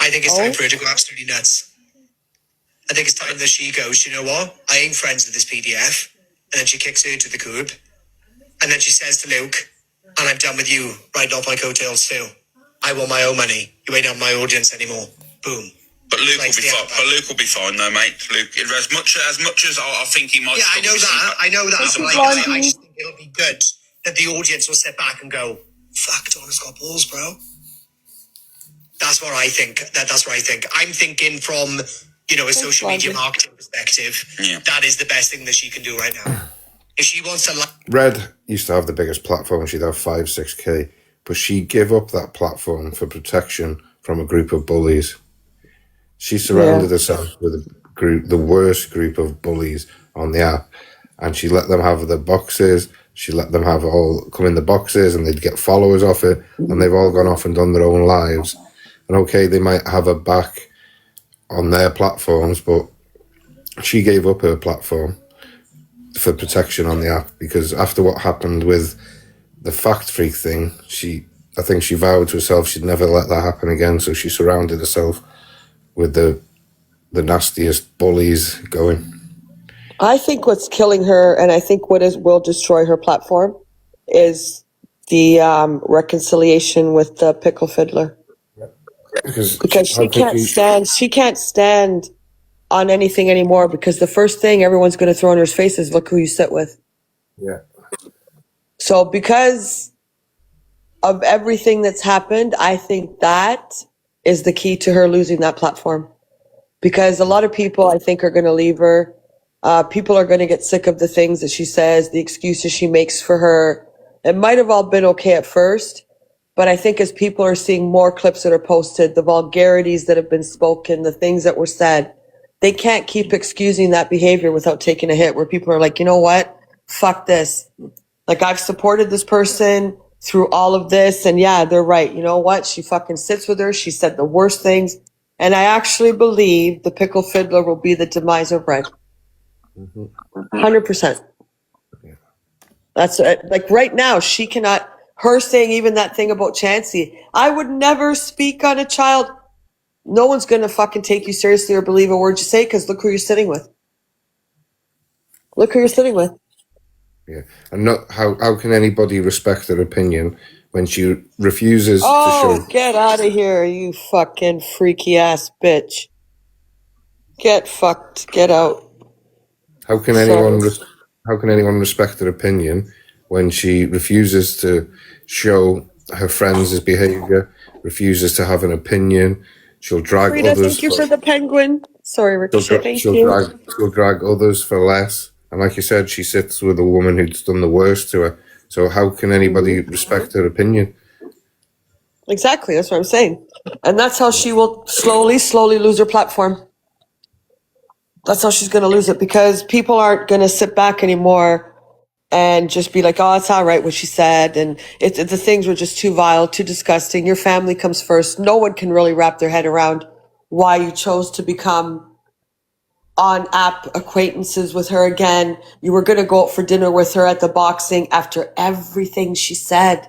I think it's time for her to go absolutely nuts. I think it's time that she goes, you know what? I ain't friends with this PDF. And then she kicks her to the curb. And then she says to Luke, and I'm done with you riding off my coattails too. I want my own money. You ain't on my audience anymore. Boom. But Luke will be fine. But Luke will be fine, though, mate. Luke, as much as I think he might. Yeah, I know that. I know that. But I just think it'll be good that the audience will sit back and go, "Fuck, Donna's got balls, bro." That's what I think. That's what I think. I'm thinking from a social media marketing perspective. Yeah. That is the best thing that she can do right now. If she wants to. Red used to have the biggest platform. She'd have 5-6K, but she gave up that platform for protection from a group of bullies. She surrounded herself with the worst group of bullies on the app, and she let them have the boxes. She let them have come in the boxes, and they'd get followers off it, and they've all gone off and done their own lives. And okay, they might have her back on their platforms, but she gave up her platform for protection on the app, because after what happened with the Fact Freak thing, I think she vowed to herself she'd never let that happen again, so she surrounded herself with the nastiest bullies going. I think what's killing her, and I think will destroy her platform, is the reconciliation with the Pickle Fiddler. Because she can't stand on anything anymore, because the first thing everyone's going to throw in her face is, look who you sit with. Yeah. So because of everything that's happened, I think that is the key to her losing that platform, because a lot of people, I think, are going to leave her. People are going to get sick of the things that she says, the excuses she makes for her. It might have all been okay at first, but I think as people are seeing more clips that are posted, the vulgarities that have been spoken, the things that were said, they can't keep excusing that behavior without taking a hit, where people are like, you know what? Fuck this. Like, I've supported this person through all of this, and yeah, they're right. You know what? She fucking sits with her. She said the worst things. And I actually believe the Pickle Fiddler will be the demise of Red. 100%. Yeah. That's like right now, she cannot, her saying even that thing about Chansey, I would never speak on a child. No one's going to fucking take you seriously or believe a word you say, because look who you're sitting with. Look who you're sitting with. Yeah. And not how can anybody respect her opinion when she refuses to show... Get out of here, you fucking freaky ass bitch. Get fucked. Get out. How can anyone respect her opinion when she refuses to show her friends' behavior, refuses to have an opinion? She'll drag Rita, others. Thank you for the penguin. Sorry, Ricochet. Thank you. She'll drag others for less. And like you said, she sits with a woman who's done the worst to her. So how can anybody respect her opinion? Exactly. That's what I'm saying. And that's how she will slowly lose her platform. That's how she's going to lose it, because people aren't going to sit back anymore and just be like, oh, it's all right what she said. And the things were just too vile, too disgusting. Your family comes first. No one can really wrap their head around why you chose to become on app acquaintances with her again. You were going to go out for dinner with her at the boxing after everything she said.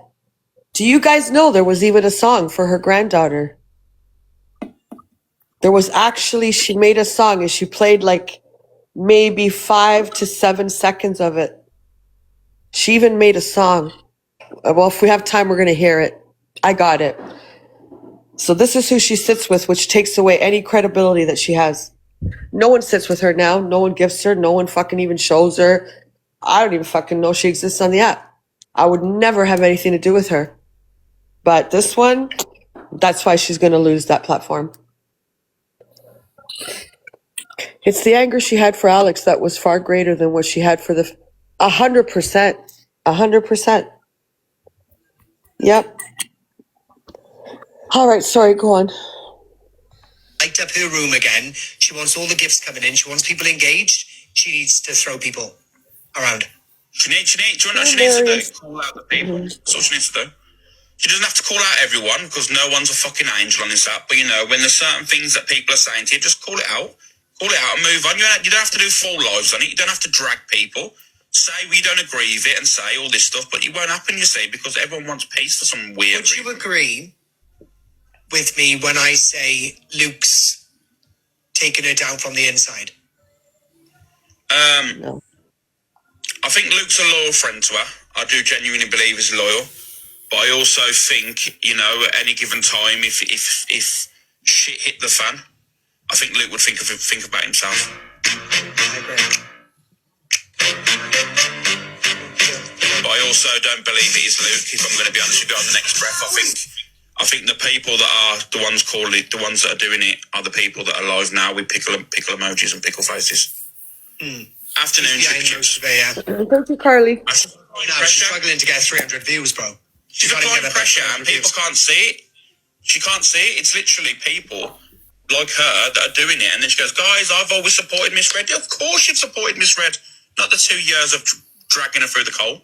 Do you guys know there was even a song for her granddaughter? There was actually, she made a song and she played like maybe 5 to 7 seconds of it. She even made a song. Well, if we have time, we're going to hear it. I got it. So this is who she sits with, which takes away any credibility that she has. No one sits with her now. No one gifts her. No one fucking even shows her. I don't even fucking know she exists on the app. I would never have anything to do with her. But this one, that's why she's going to lose that platform. It's the anger she had for Alex that was far greater than what she had for 100%. 100%. Yep. All right, sorry, go on. Light up her room again. She wants all the gifts coming in. She wants people engaged. She needs to throw people around. She needs to do? Call out the people. That's what she needs to do. She doesn't have to call out everyone, because no one's a fucking angel on this app. But, when there's certain things that people are saying to you, just call it out. Call it out and move on. You don't have to do full lives on it. You don't have to drag people. Say we don't agree with it and say all this stuff, but it won't happen, you see, because everyone wants peace for some weird reason. Would you agree with me when I say Luke's taking her down from the inside? No. I think Luke's a loyal friend to her. I do genuinely believe he's loyal. But I also think, you know, at any given time, if shit hit the fan, I think Luke would think about himself. I agree. But I also don't believe it is Luke. If I'm going to be honest with you, on the next breath, I think the people that are the ones calling it, the ones that are doing it, are the people that are live now with pickle emojis and pickle faces. Afternoon Yeah, chip chips. Thank you, Carly. That's No, she's struggling to get 300 views, bro. She's applying pressure and people can't see it. She can't see it. It's literally people like her that are doing it. And then she goes, guys, I've always supported Miss Red. Yeah, of course you've supported Miss Red. Not the 2 years of dragging her through the coal.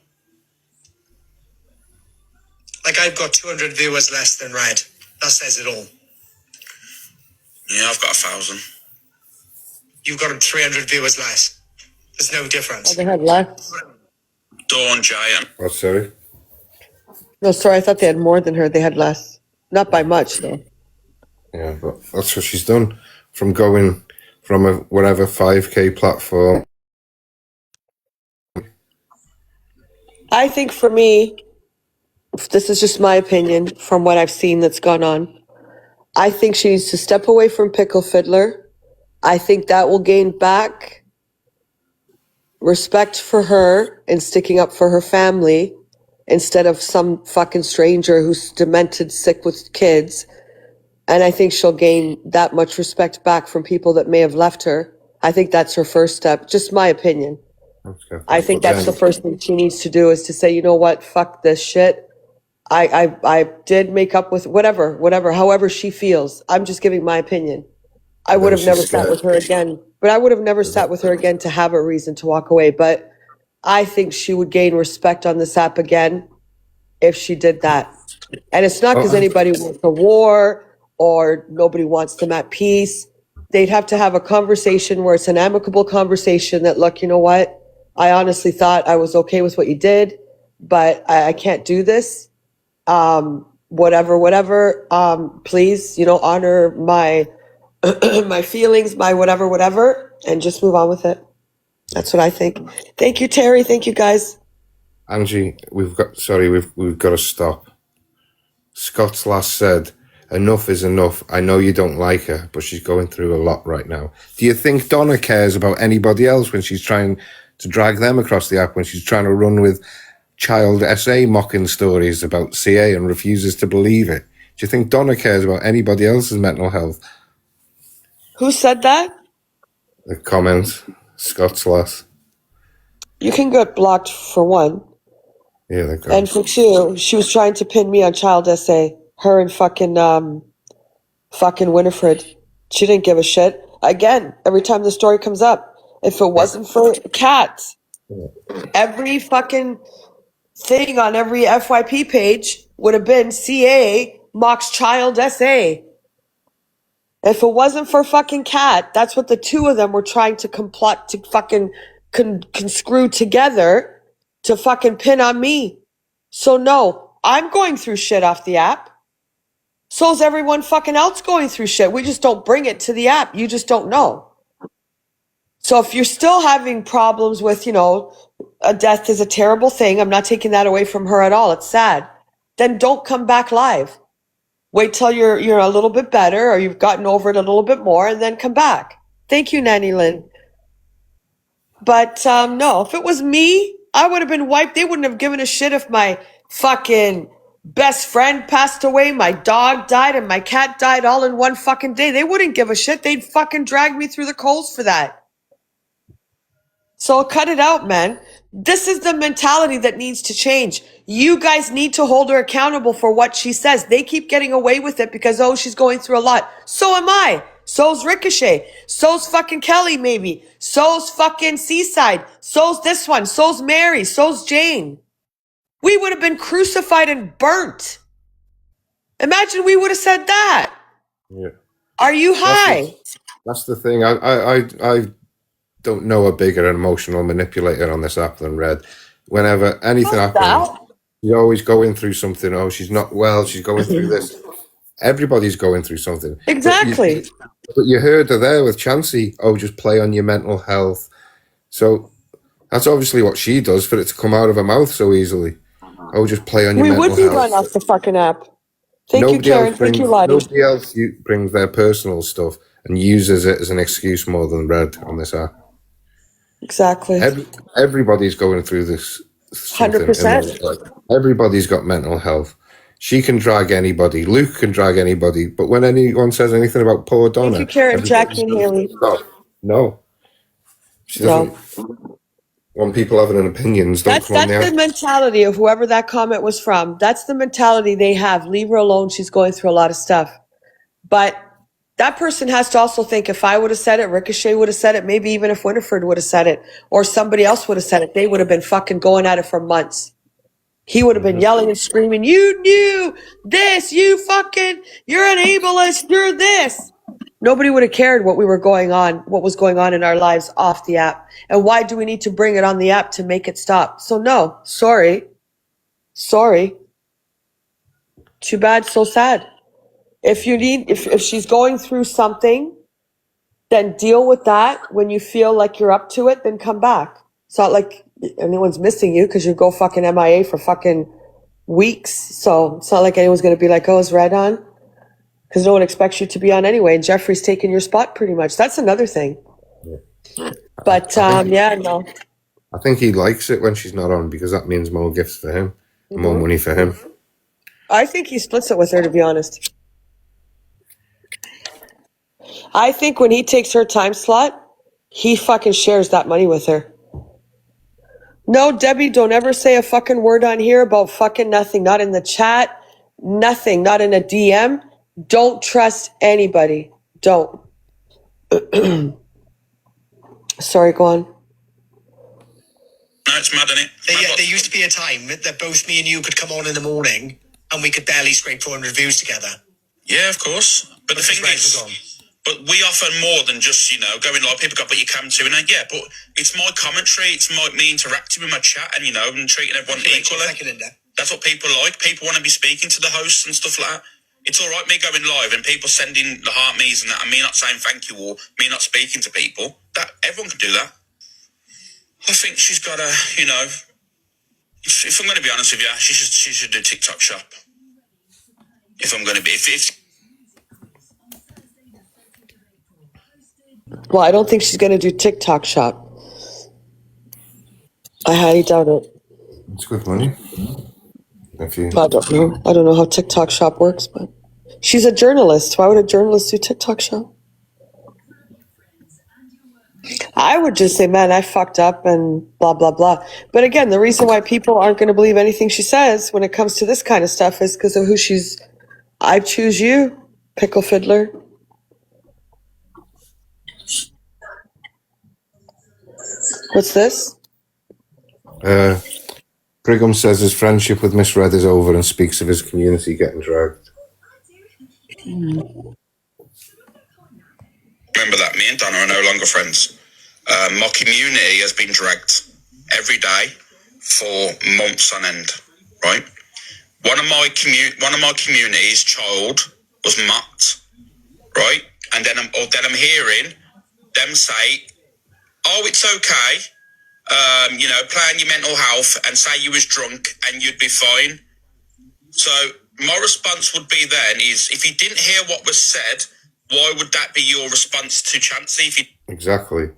Like, I've got 200 viewers less than Red. That says it all. Yeah, I've got 1,000. You've got 300 viewers less. There's no difference. Oh, they had less. Dawn, Giant. Oh, sorry. No, sorry, I thought they had more than her. They had less. Not by much, though. Yeah, but that's what she's done. From going from a whatever 5K platform. I think for me, this is just my opinion from what I've seen that's gone on. I think she needs to step away from Pickle Fiddler. I think that will gain back respect for her and sticking up for her family instead of some fucking stranger who's demented, sick with kids. And I think she'll gain that much respect back from people that may have left her. I think that's her first step. Just my opinion. I think that's the first thing she needs to do is to say, you know what, fuck this shit. I did make up with whatever, however she feels. I'm just giving my opinion. I would have never sat with her again, but I would have never sat with her again to have a reason to walk away. But I think she would gain respect on this app again if she did that. And it's not because anybody wants a war or nobody wants them at peace. They'd have to have a conversation where it's an amicable conversation that, look, you know what? I honestly thought I was okay with what you did, but I can't do this. Whatever. Please, honor my my feelings, my whatever, and just move on with it. That's what I think. Thank you, Terry. Thank you, guys. Angie, we've got to stop. Scott's last said, enough is enough. I know you don't like her, but she's going through a lot right now. Do you think Donna cares about anybody else when she's trying to drag them across the app, when she's trying to run with child SA mocking stories about CA and refuses to believe it? Do you think Donna cares about anybody else's mental health? Who said that? The comments, Scott's last. You can get blocked for one. Yeah, they go. And for two, she was trying to pin me on child essay. Her and fucking Winifred. She didn't give a shit. Again, every time the story comes up, if it wasn't for Kat, every fucking thing on every FYP page would have been CA mocks child SA. If it wasn't for fucking Kat, that's what the two of them were trying to complot to fucking conscrew together to fucking pin on me. So no, I'm going through shit off the app. So's everyone fucking else going through shit. We just don't bring it to the app. You just don't know. So if you're still having problems with, a death is a terrible thing. I'm not taking that away from her at all. It's sad. Then don't come back live. Wait till you're a little bit better or you've gotten over it a little bit more and then come back. Thank you, Nanny Lynn. But no, if it was me, I would have been wiped. They wouldn't have given a shit if my fucking best friend passed away, my dog died, and my cat died all in one fucking day. They wouldn't give a shit. They'd fucking drag me through the coals for that. So cut it out, man. This is the mentality that needs to change. You guys need to hold her accountable for what she says. They keep getting away with it because, she's going through a lot. So am I. So's Ricochet. So's fucking Kelly, maybe. So's fucking Seaside. So's this one. So's Mary. So's Jane. We would have been crucified and burnt. Imagine we would have said that. Yeah. Are you high? That's the thing. I don't know a bigger emotional manipulator on this app than Red. Whenever anything happens, you're always going through something. Oh, she's not well. She's going through this. Everybody's going through something. Exactly. But you heard her there with Chansey. Oh, just play on your mental health. So that's obviously what she does for it to come out of her mouth so easily. Oh, just play on your mental health. We would be run off the fucking app. Thank you, Karen. Thank you, Lottie. Nobody else brings their personal stuff and uses it as an excuse more than Red on this app. Exactly. Everybody's going through this. 100%. Everybody's got mental health. She can drag anybody. Luke can drag anybody. But when anyone says anything about poor Donna, thank you, Karen, Jackie, and Haley. No, she doesn't want people having an opinions. That's the mentality of whoever that comment was from. That's the mentality they have. Leave her alone. She's going through a lot of stuff. But that person has to also think, if I would have said it, Ricochet would have said it, maybe even if Winifred would have said it, or somebody else would have said it, they would have been fucking going at it for months. He would have been yelling and screaming, you knew this, you're an ableist, you're this. Nobody would have cared what was going on in our lives off the app. And why do we need to bring it on the app to make it stop? So no, sorry. Too bad, so sad. If she's going through something, then deal with that. When you feel like you're up to it, then come back. It's not like anyone's missing you because you go fucking MIA for fucking weeks. So it's not like anyone's going to be like, oh, is Red on? Because no one expects you to be on anyway. And Jeffrey's taking your spot pretty much. That's another thing. Yeah. But no. I think he likes it when she's not on because that means more gifts for him, more money for him. I think he splits it with her, to be honest. I think when he takes her time slot, he fucking shares that money with her. No, Debbie, don't ever say a fucking word on here about fucking nothing. Not in the chat, nothing, not in a DM. Don't trust anybody. Don't. Sorry, go on. No, it's mad, isn't it? There used to be a time that both me and you could come on in the morning and we could barely scrape 400 views together. Yeah, of course. But the thing is, but we offer more than just, going live. People got, but you come to, and but it's my commentary. It's me interacting with my chat and, and treating everyone equally. That's what people like. People want to be speaking to the hosts and stuff like that. It's all right, me going live and people sending the heart me's and that, and me not saying thank you or me not speaking to people. That everyone can do that. I think she's got to, if I'm going to be honest with you, she should do TikTok shop. If I'm going to be, Well, I don't think she's going to do TikTok shop. I highly doubt it. It's good money. I don't know. I don't know how TikTok shop works, but she's a journalist. Why would a journalist do TikTok shop? I would just say, man, I fucked up and blah, blah, blah. But again, the reason why people aren't going to believe anything she says when it comes to this kind of stuff is because of who she's. I choose you, Pickle Fiddler. What's this? Brigham says his friendship with Miss Red is over and speaks of his community getting dragged. Remember that, me and Donna are no longer friends. My community has been dragged every day for months on end, right? One of my community's child was mocked, right? And then I'm hearing them say, oh, it's okay, play on your mental health and say you was drunk and you'd be fine. So my response would be then is, if you didn't hear what was said, why would that be your response to Chansey? Exactly.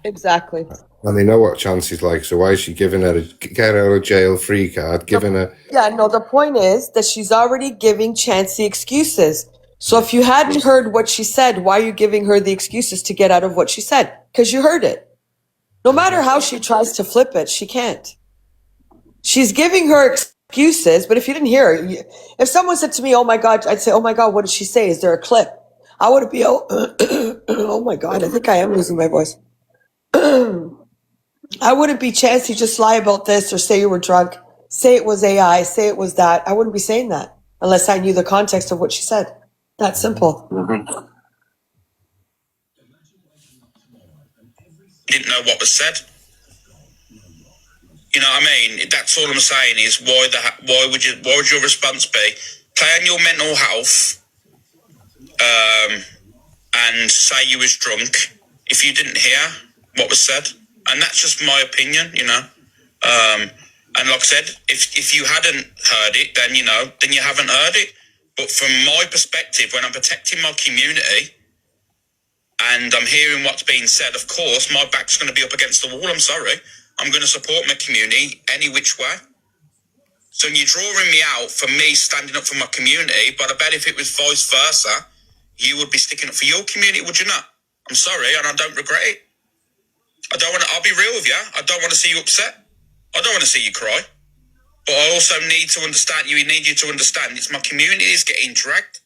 And they know what Chansey's like, so why is she giving her a get out of jail free card? The point is that she's already giving Chansey excuses. So if you hadn't heard what she said, why are you giving her the excuses to get out of what she said? Because you heard it. No matter how she tries to flip it, she can't. She's giving her excuses, but if you didn't hear her, if someone said to me, oh my God, I'd say, oh my God, what did she say? Is there a clip? I wouldn't be, oh my God, I think I am losing my voice. I wouldn't be Chansey, just lie about this or say you were drunk. Say it was AI, say it was that. I wouldn't be saying that unless I knew the context of what she said. That simple. Didn't know what was said. You know what I mean? That's all I'm saying is why would your response be play on your mental health and say you was drunk if you didn't hear what was said. And that's just my opinion, you know. And like I said, if you hadn't heard it, then, you know, then you haven't heard it. But from my perspective, when I'm protecting my community and I'm hearing what's being said, of course, my back's going to be up against the wall. I'm sorry. I'm going to support my community any which way. So you're drawing me out for me standing up for my community, but I bet if it was vice versa, you would be sticking up for your community, would you not? I'm sorry, and I don't regret it. I'll be real with you. I don't want to see you upset. I don't want to see you cry. But I also need to understand, you need you to understand, it's my community is getting dragged.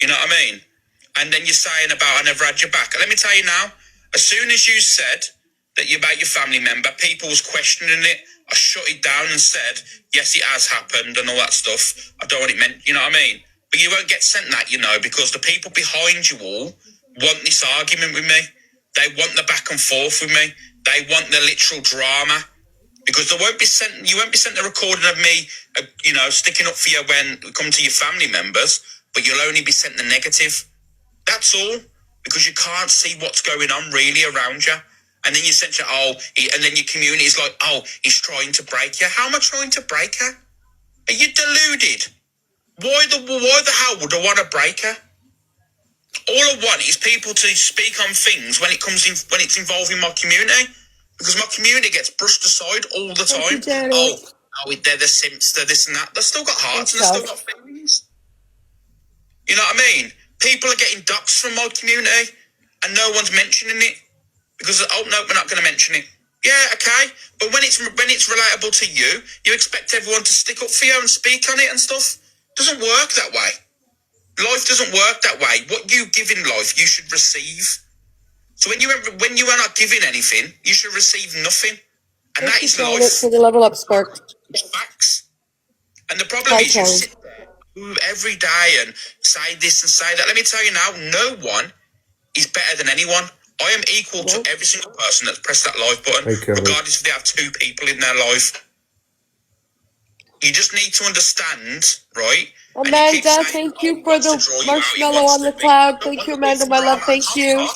You know what I mean? And then you're saying about I never had your back. Let me tell you now, as soon as you said that you about your family member, people was questioning it. I shut it down and said, yes, it has happened and all that stuff. I don't want it meant, you know what I mean? But you won't get sent that, you know, because the people behind you all want this argument with me. They want the back and forth with me. They want the literal drama. Because you won't be sent a recording of me, you know, sticking up for you when it comes to your family members, but you'll only be sent the negative. That's all. Because you can't see what's going on really around you. And then you sent you, and then your community is like, he's trying to break you. How am I trying to break her? Are you deluded? Why the hell would I want to break her? All I want is people to speak on things when it's involving my community. Because my community gets brushed aside all the time. They're the simps, they're this and that. They've still got hearts and they've still got feelings. You know what I mean? People are getting doxxed from my community and no one's mentioning it. Because, no, we're not going to mention it. Yeah, okay. But when it's relatable to you, you expect everyone to stick up for you and speak on it and stuff. It doesn't work that way. Life doesn't work that way. What you give in life, you should receive. So when you are not giving anything, you should receive nothing. And that is life. For the level up spark. It's facts. And the problem is you sit there every day and say this and say that. Let me tell you now, no one is better than anyone. I am equal to every single person that's pressed that live button, regardless if they have two people in their life. You just need to understand, right? Amanda, thank you for the marshmallow on the cloud. Thank you, Amanda, my love. Thank you.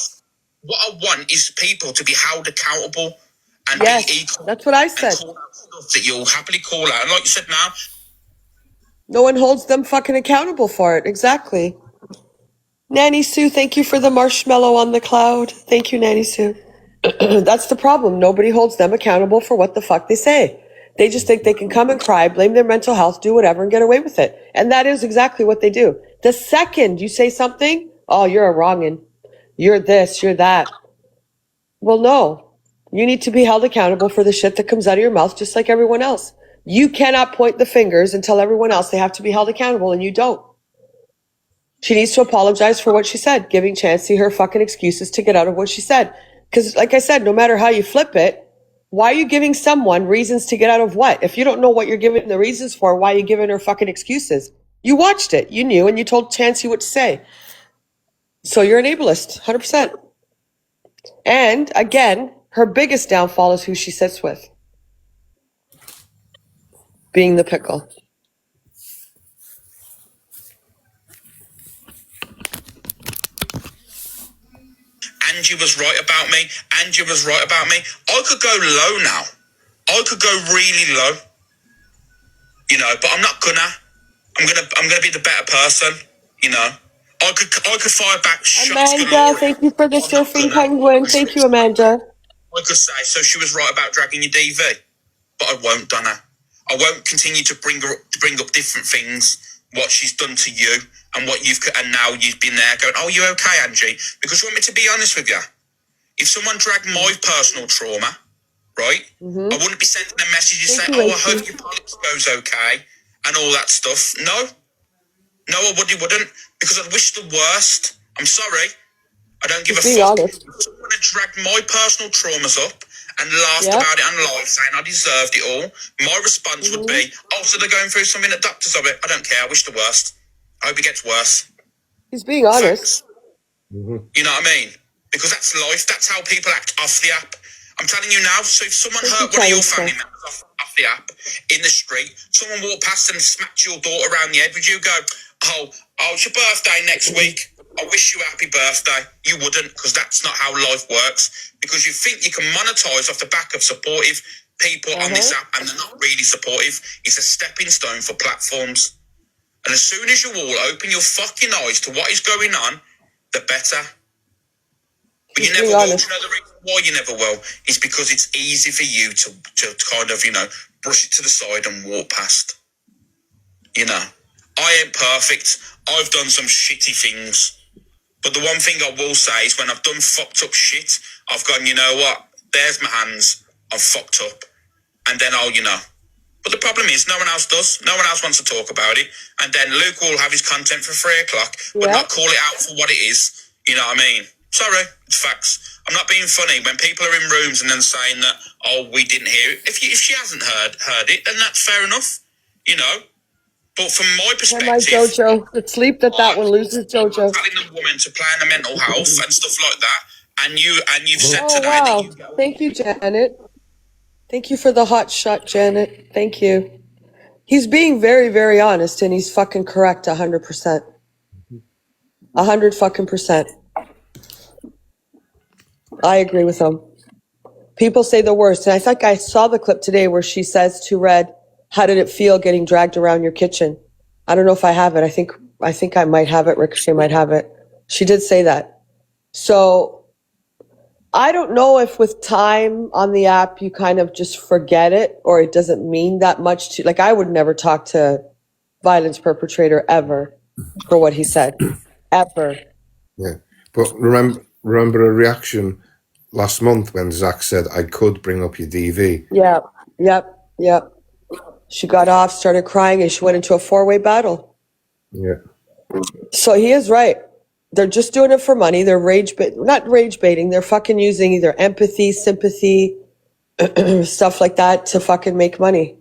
What I want is people to be held accountable and be equal. That's what I said. Call out stuff that you'll happily call out. And like you said now, no one holds them fucking accountable for it. Exactly. Nanny Sue, thank you for the marshmallow on the cloud. Thank you, Nanny Sue. That's the problem. Nobody holds them accountable for what the fuck they say. They just think they can come and cry, blame their mental health, do whatever, and get away with it. And that is exactly what they do. The second you say something, you're a wrongin'. You're this, you're that. Well, no. You need to be held accountable for the shit that comes out of your mouth, just like everyone else. You cannot point the fingers and tell everyone else they have to be held accountable, and you don't. She needs to apologize for what she said, giving Chancey her fucking excuses to get out of what she said. Because, like I said, no matter how you flip it, why are you giving someone reasons to get out of what? If you don't know what you're giving the reasons for, why are you giving her fucking excuses? You watched it. You knew, and you told Chancey what to say. So you're an ableist, 100%. And, again, her biggest downfall is who she sits with. Being the pickle. Angie was right about me. Angie was right about me. I could go low now. I could go really low. You know, but I'm not gonna. I'm gonna be the better person. You know, I could fire back shots. Amanda, thank you for the surfing penguin. Thank you, Amanda. I could say so. She was right about dragging your DV, but I won't, Donna. I won't continue to bring up different things. What she's done to you and and now you've been there going, oh, you okay, Angie? Because you want me to be honest with you. If someone dragged my personal trauma, right, I wouldn't be sending them messages saying, I hope your polyps goes okay and all that stuff. No, I wouldn't, because I'd wish the worst. I'm sorry. I don't give a fuck. If someone had dragged my personal traumas up and laughed about it on live, saying I deserved it all, my response would be, so they're going through something at doctor's of it. I don't care. I wish the worst. I hope it gets worse. He's being honest. You know what I mean? Because that's life. That's how people act off the app. I'm telling you now. So if someone hurt one of your family members off the app in the street, someone walked past and smacked your daughter around the head, would you go, oh, it's your birthday next week. I wish you a happy birthday. You wouldn't, because that's not how life works. Because you think you can monetize off the back of supportive people on this app, and they're not really supportive. It's a stepping stone for platforms. And as soon as you all open your fucking eyes to what is going on, the better. But you never will. You know the reason why you never will? It's because it's easy for you to kind of, brush it to the side and walk past. I ain't perfect. I've done some shitty things. But the one thing I will say is when I've done fucked up shit, I've gone, you know what? There's my hands. I'm fucked up. And then But the problem is no one else does. No one else wants to talk about it. And then Luke will have his content for 3 o'clock, but not call it out for what it is. You know what I mean? Sorry, it's facts. I'm not being funny. When people are in rooms and then saying that, oh, we didn't hear it. If she hasn't heard it, then that's fair enough. But from my perspective, my Jojo, let's sleep that one loses Jojo. Telling the woman to plan her mental health and stuff like that, and you've said today wow. that Thank you, Janet. Thank you for the hot shot, Janet. Thank you. He's being very, very honest, and he's fucking correct 100%. 100%. I agree with him. People say the worst, and I think I saw the clip today where she says to Red, how did it feel getting dragged around your kitchen? I don't know if I have it. I think I might have it. Ricochet might have it. She did say that. So I don't know if with time on the app you kind of just forget it or it doesn't mean that much to, like, I would never talk to violence perpetrator ever for what he said. Ever. Yeah. But remember a reaction last month when Zach said, I could bring up your DV. Yep. She got off, started crying, and she went into a 4-way battle. Yeah. So he is right. They're just doing it for money. They're not rage baiting. They're fucking using either empathy, sympathy, stuff like that to fucking make money.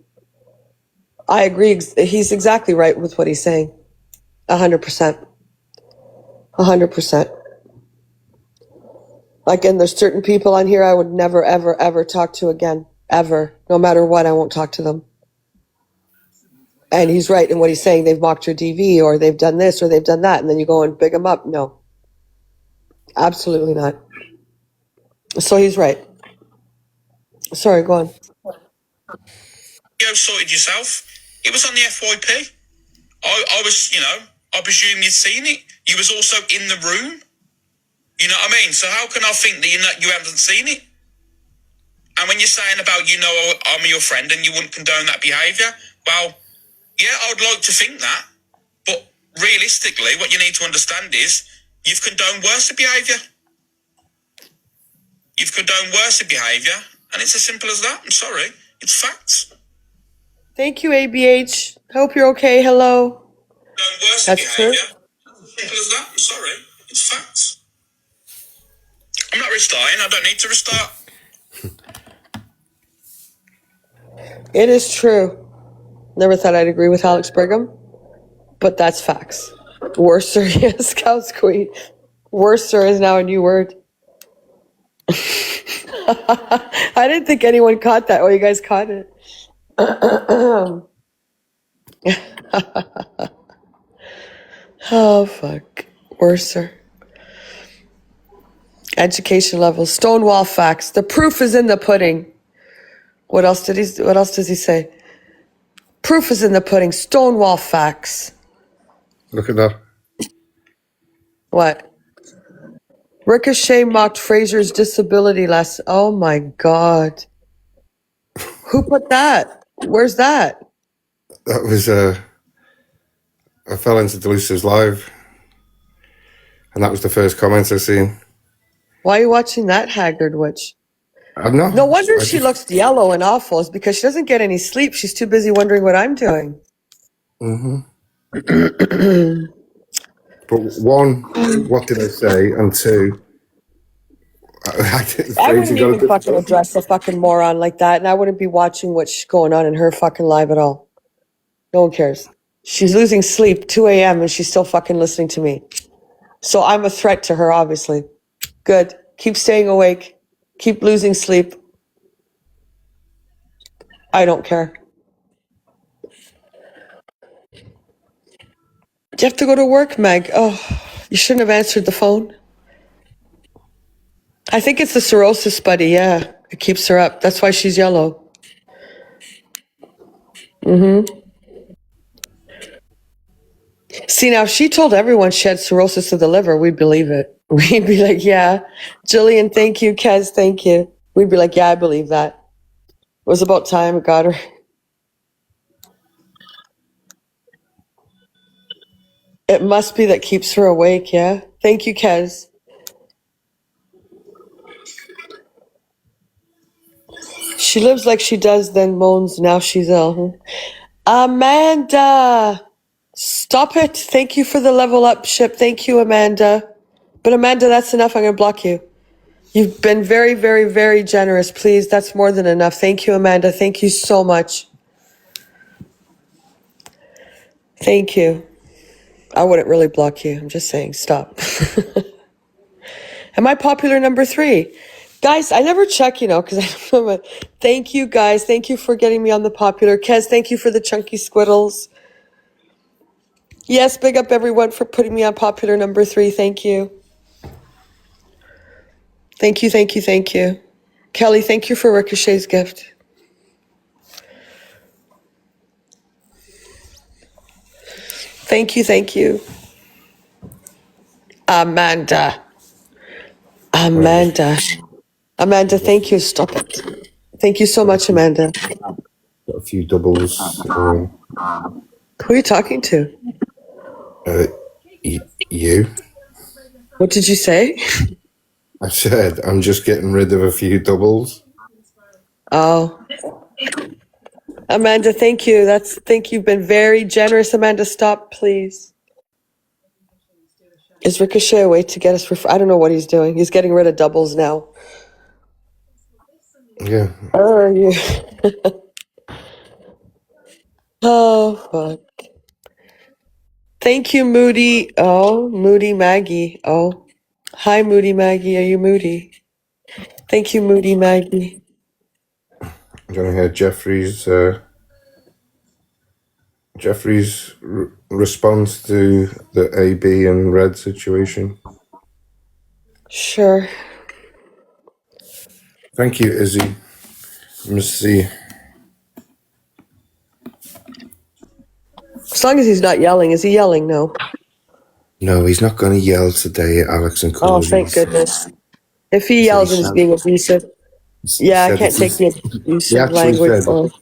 I agree. He's exactly right with what he's saying. 100%. 100%. Again, there's certain people on here I would never, ever, ever talk to again. Ever. No matter what, I won't talk to them. And he's right in what he's saying. They've mocked your DV or they've done this or they've done that. And then you go and big them up. No. Absolutely not. So he's right. Sorry, go on. You sorted yourself. It was on the FYP. I was, I presume you'd seen it. You was also in the room. You know what I mean? So how can I think that you haven't seen it? And when you're saying about, I'm your friend and you wouldn't condone that behaviour, well, yeah, I would like to think that. But realistically, what you need to understand is you've condoned worse behaviour. You've condoned worse behaviour, and it's as simple as that. I'm sorry. It's facts. Thank you, ABH. Hope you're okay. Hello. Worse That's behaviour. True. As simple as that. I'm sorry. It's facts. I'm not restarting. I don't need to restart. It is true. Never thought I'd agree with Alex Brigham, but that's facts. Worser, yes, Scout's Queen. Worser is now a new word. I didn't think anyone caught that. Oh, you guys caught it. Oh, fuck. Worser. Education level. Stonewall facts. The proof is in the pudding. What else does he say? Proof is in the pudding. Stonewall facts. Look at that. What? Ricochet mocked Fraser's disability last. Oh my God. Who put that? Where's that? That was I fell into Delusa's live, and that was the first comment I seen. Why are you watching that haggard witch? I'm not. No wonder she looks yellow and awful. It's because she doesn't get any sleep. She's too busy wondering what I'm doing. Mm-hmm. But one, what did I say? And two, I wouldn't even fucking address a fucking moron like that, and I wouldn't be watching what's going on in her fucking live at all. No one cares. She's losing sleep, 2 a.m., and she's still fucking listening to me. So I'm a threat to her, obviously. Good. Keep staying awake. Keep losing sleep. I don't care. You have to go to work, Meg. Oh, you shouldn't have answered the phone. I think it's the cirrhosis, buddy. Yeah, it keeps her up. That's why she's yellow. See, now if she told everyone she had cirrhosis of the liver, we'd believe it. We'd be like, yeah. Jillian, thank you. Kez, thank you. We'd be like, yeah, I believe that. It was about time it got her. It must be that keeps her awake, yeah? Thank you, Kez. She lives like she does, then moans, now she's ill. Amanda! Stop it. Thank you for the level up ship. Thank you, Amanda. But Amanda, that's enough. I'm going to block you. You've been very, very, very generous. Please, that's more than enough. Thank you, Amanda. Thank you so much. Thank you. I wouldn't really block you. I'm just saying, stop. Am I popular number 3? Guys, I never check, because I don't know. Thank you, guys. Thank you for getting me on the popular. Kez, thank you for the chunky squiddles. Yes, big up everyone for putting me on popular number 3. Thank you. Thank you, thank you, thank you. Kelly, thank you for Ricochet's gift. Thank you, thank you. Amanda, thank you. Stop it. Thank you so much, Amanda. Got a few doubles. Who are you talking to? You. What did you say? I said I'm just getting rid of a few doubles. Oh. Amanda, thank you. You've been very generous. Amanda, stop, please. Is Ricochet a way to get us for... I don't know what he's doing. He's getting rid of doubles now. Yeah. Oh, you. Oh, fuck. Thank you, Moody. Oh, Moody Maggie. Oh. Hi, Moody Maggie. Are you Moody? Thank you, Moody Maggie. I'm going to hear Jeffrey's response to the AB and Red situation. Sure. Thank you, Izzy. Let me see. As long as he's not yelling. Is he yelling? No. No, he's not going to yell today at Alex and Cody. Oh, thank goodness. If he yells and is being abusive. Yeah, I can't take the abusive language.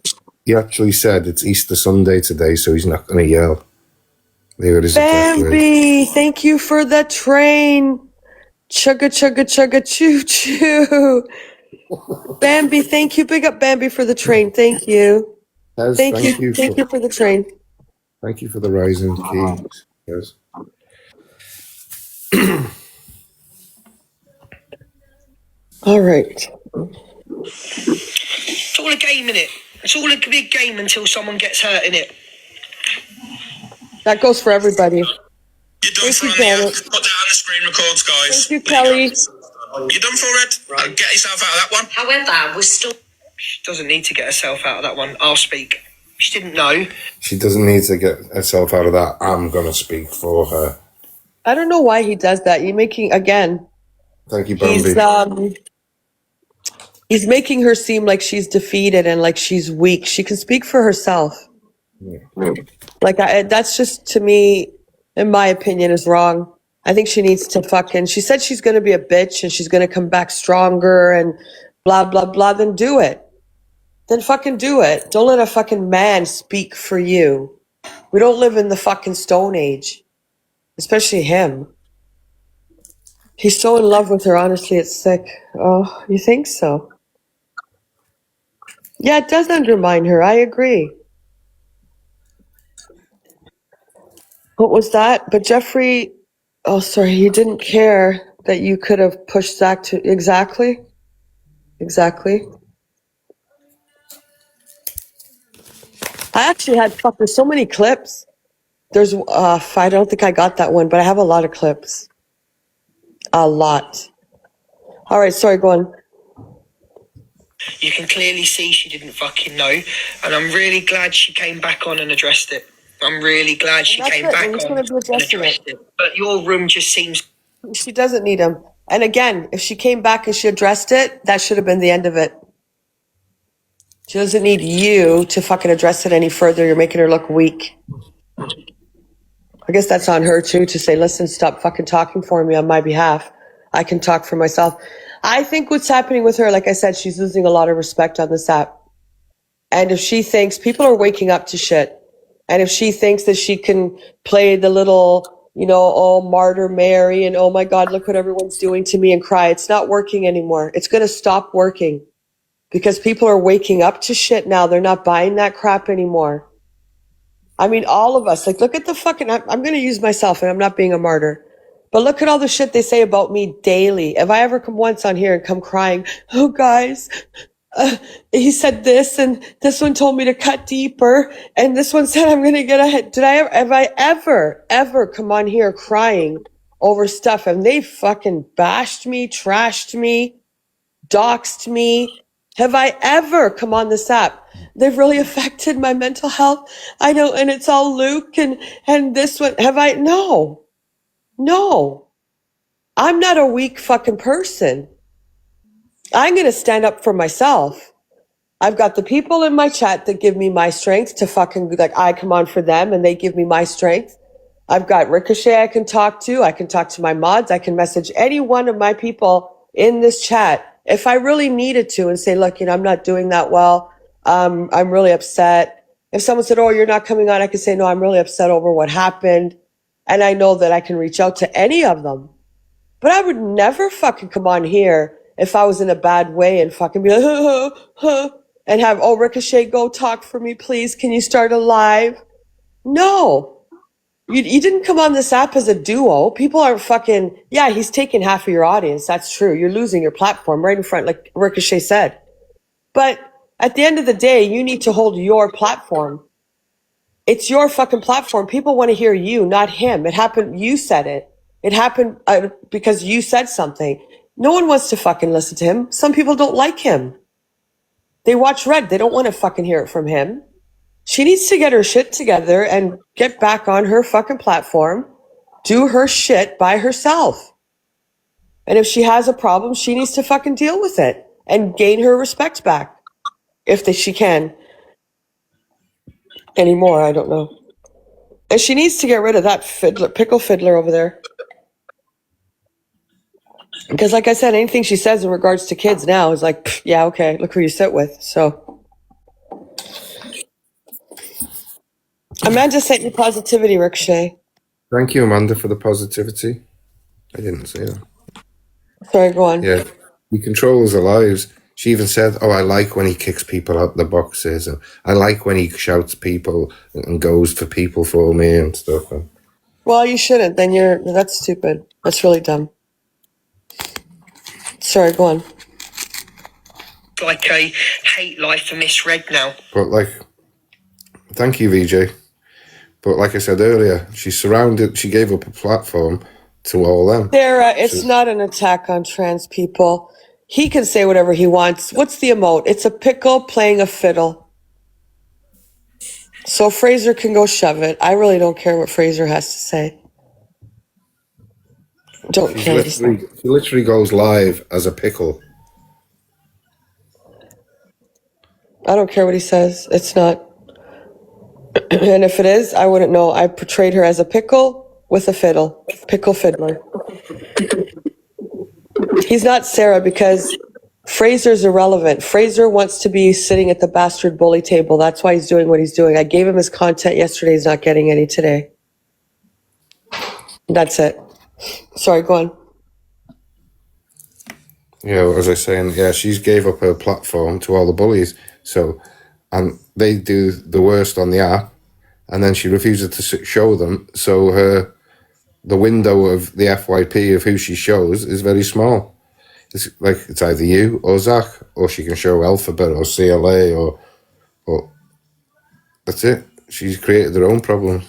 He actually said it's Easter Sunday today, so he's not going to yell. There it is. Bambi, thank you for the train. Chugga, chugga, chugga, choo, choo. Bambi, thank you. Big up Bambi for the train. Thank you. Thank you for the train. Thank you for the rising keys. Yes. All right. It's all a game, innit? It's all a big game until someone gets hurt in it. That goes for everybody. You're done for Anya. Put down the screen records, guys. Thank you, Kelly. You done for it? Right. Get yourself out of that one. However, we're still... She doesn't need to get herself out of that one. I'll speak. She didn't know. She doesn't need to get herself out of that. I'm going to speak for her. I don't know why he does that. You're making, again... Thank you, Bambi. He's making her seem like she's defeated and like she's weak. She can speak for herself. Yeah. Like, that's just, to me, in my opinion, is wrong. I think she needs to she said she's going to be a bitch and she's going to come back stronger and blah, blah, blah. Then do it. Then fucking do it. Don't let a fucking man speak for you. We don't live in the fucking Stone Age. Especially him. He's so in love with her, honestly, it's sick. Oh, you think so? Yeah, it does undermine her. I agree. What was that? But Jeffrey, he didn't care that you could have pushed Zach to... Exactly. I actually had... there's so many clips. There's... I don't think I got that one, but I have a lot of clips. A lot. All right, sorry, go on. You can clearly see she didn't fucking know. And I'm really glad she came back on and addressed it. I'm really glad she That's came it. back We're just on going to be and addressing addressed it. it. But your room just seems She doesn't need him. And again, if she came back and she addressed it, that should have been the end of it. She doesn't need you to fucking address it any further. You're making her look weak. I guess that's on her too, to say, listen, stop fucking talking for me on my behalf. I can talk for myself. I think what's happening with her, like I said, she's losing a lot of respect on this app. And if she thinks people are waking up to shit, and if she thinks that she can play the little, you know, oh, martyr Mary, and oh my God, look what everyone's doing to me, and cry, it's not working anymore. It's going to stop working because people are waking up to shit now. They're not buying that crap anymore. I mean, all of us, like, look at the fucking, I'm going to use myself, and I'm not being a martyr, but look at all the shit they say about me daily. If I ever come once on here and come crying, oh guys, he said this, and this one told me to cut deeper, and this one said I'm going to get ahead. Have I ever come on here crying over stuff? And they fucking bashed me, trashed me, doxed me. Have I ever come on this app? They've really affected my mental health. I know, and it's all Luke and this one. Have I? No. I'm not a weak fucking person. I'm going to stand up for myself. I've got the people in my chat that give me my strength to fucking, like, I come on for them and they give me my strength. I've got Ricochet I can talk to. I can talk to my mods. I can message any one of my people in this chat if I really needed to and say, look, you know, I'm not doing that well. I'm really upset. If someone said, oh, you're not coming on, I could say, no, I'm really upset over what happened. And I know that I can reach out to any of them. But I would never fucking come on here if I was in a bad way and fucking be like, and have, oh, Ricochet, go talk for me, please. Can you start a live? No. You didn't come on this app as a duo. People are fucking, yeah, he's taking half of your audience. That's true. You're losing your platform right in front, like Ricochet said. But at the end of the day, you need to hold your platform. It's your fucking platform. People want to hear you, not him. It happened. You said it. It happened because you said something. No one wants to fucking listen to him. Some people don't like him. They watch Red. They don't want to fucking hear it from him. She needs to get her shit together and get back on her fucking platform, do her shit by herself. And if she has a problem, she needs to fucking deal with it and gain her respect back. If she can. Anymore, I don't know. And she needs to get rid of that pickle fiddler over there. Because like I said, anything she says in regards to kids now is like, pff, yeah, okay, look who you sit with. So Amanda sent you positivity, Ricochet. Thank you, Amanda, for the positivity. I didn't say that. Sorry, go on. Yeah, he controls their lives. She even said, oh, I like when he kicks people out the boxes. And I like when he shouts people and goes for people for me and stuff. And Well, you shouldn't. Then that's stupid. That's really dumb. Sorry, go on. like a hate life for misread now. But like, thank you, VJ. But like I said earlier, she gave up a platform to all them. Sarah, it's not an attack on trans people. He can say whatever he wants. What's the emote? It's a pickle playing a fiddle. So Fraser can go shove it. I really don't care what Fraser has to say. Don't care. She literally goes live as a pickle. I don't care what he says. It's not. And if it is, I wouldn't know. I portrayed her as a pickle with a fiddle. Pickle fiddler. He's not Sarah because Fraser's irrelevant. Fraser wants to be sitting at the bastard bully table. That's why he's doing what he's doing. I gave him his content yesterday. He's not getting any today. That's it. Sorry, go on. Yeah, as I was saying, yeah, she's gave up her platform to all the bullies. So, and they do the worst on the app, and then she refuses to show them. So the window of the FYP of who she shows is very small. It's like it's either you or Zach, or she can show Alphabet or CLA or that's it. She's created her own problem.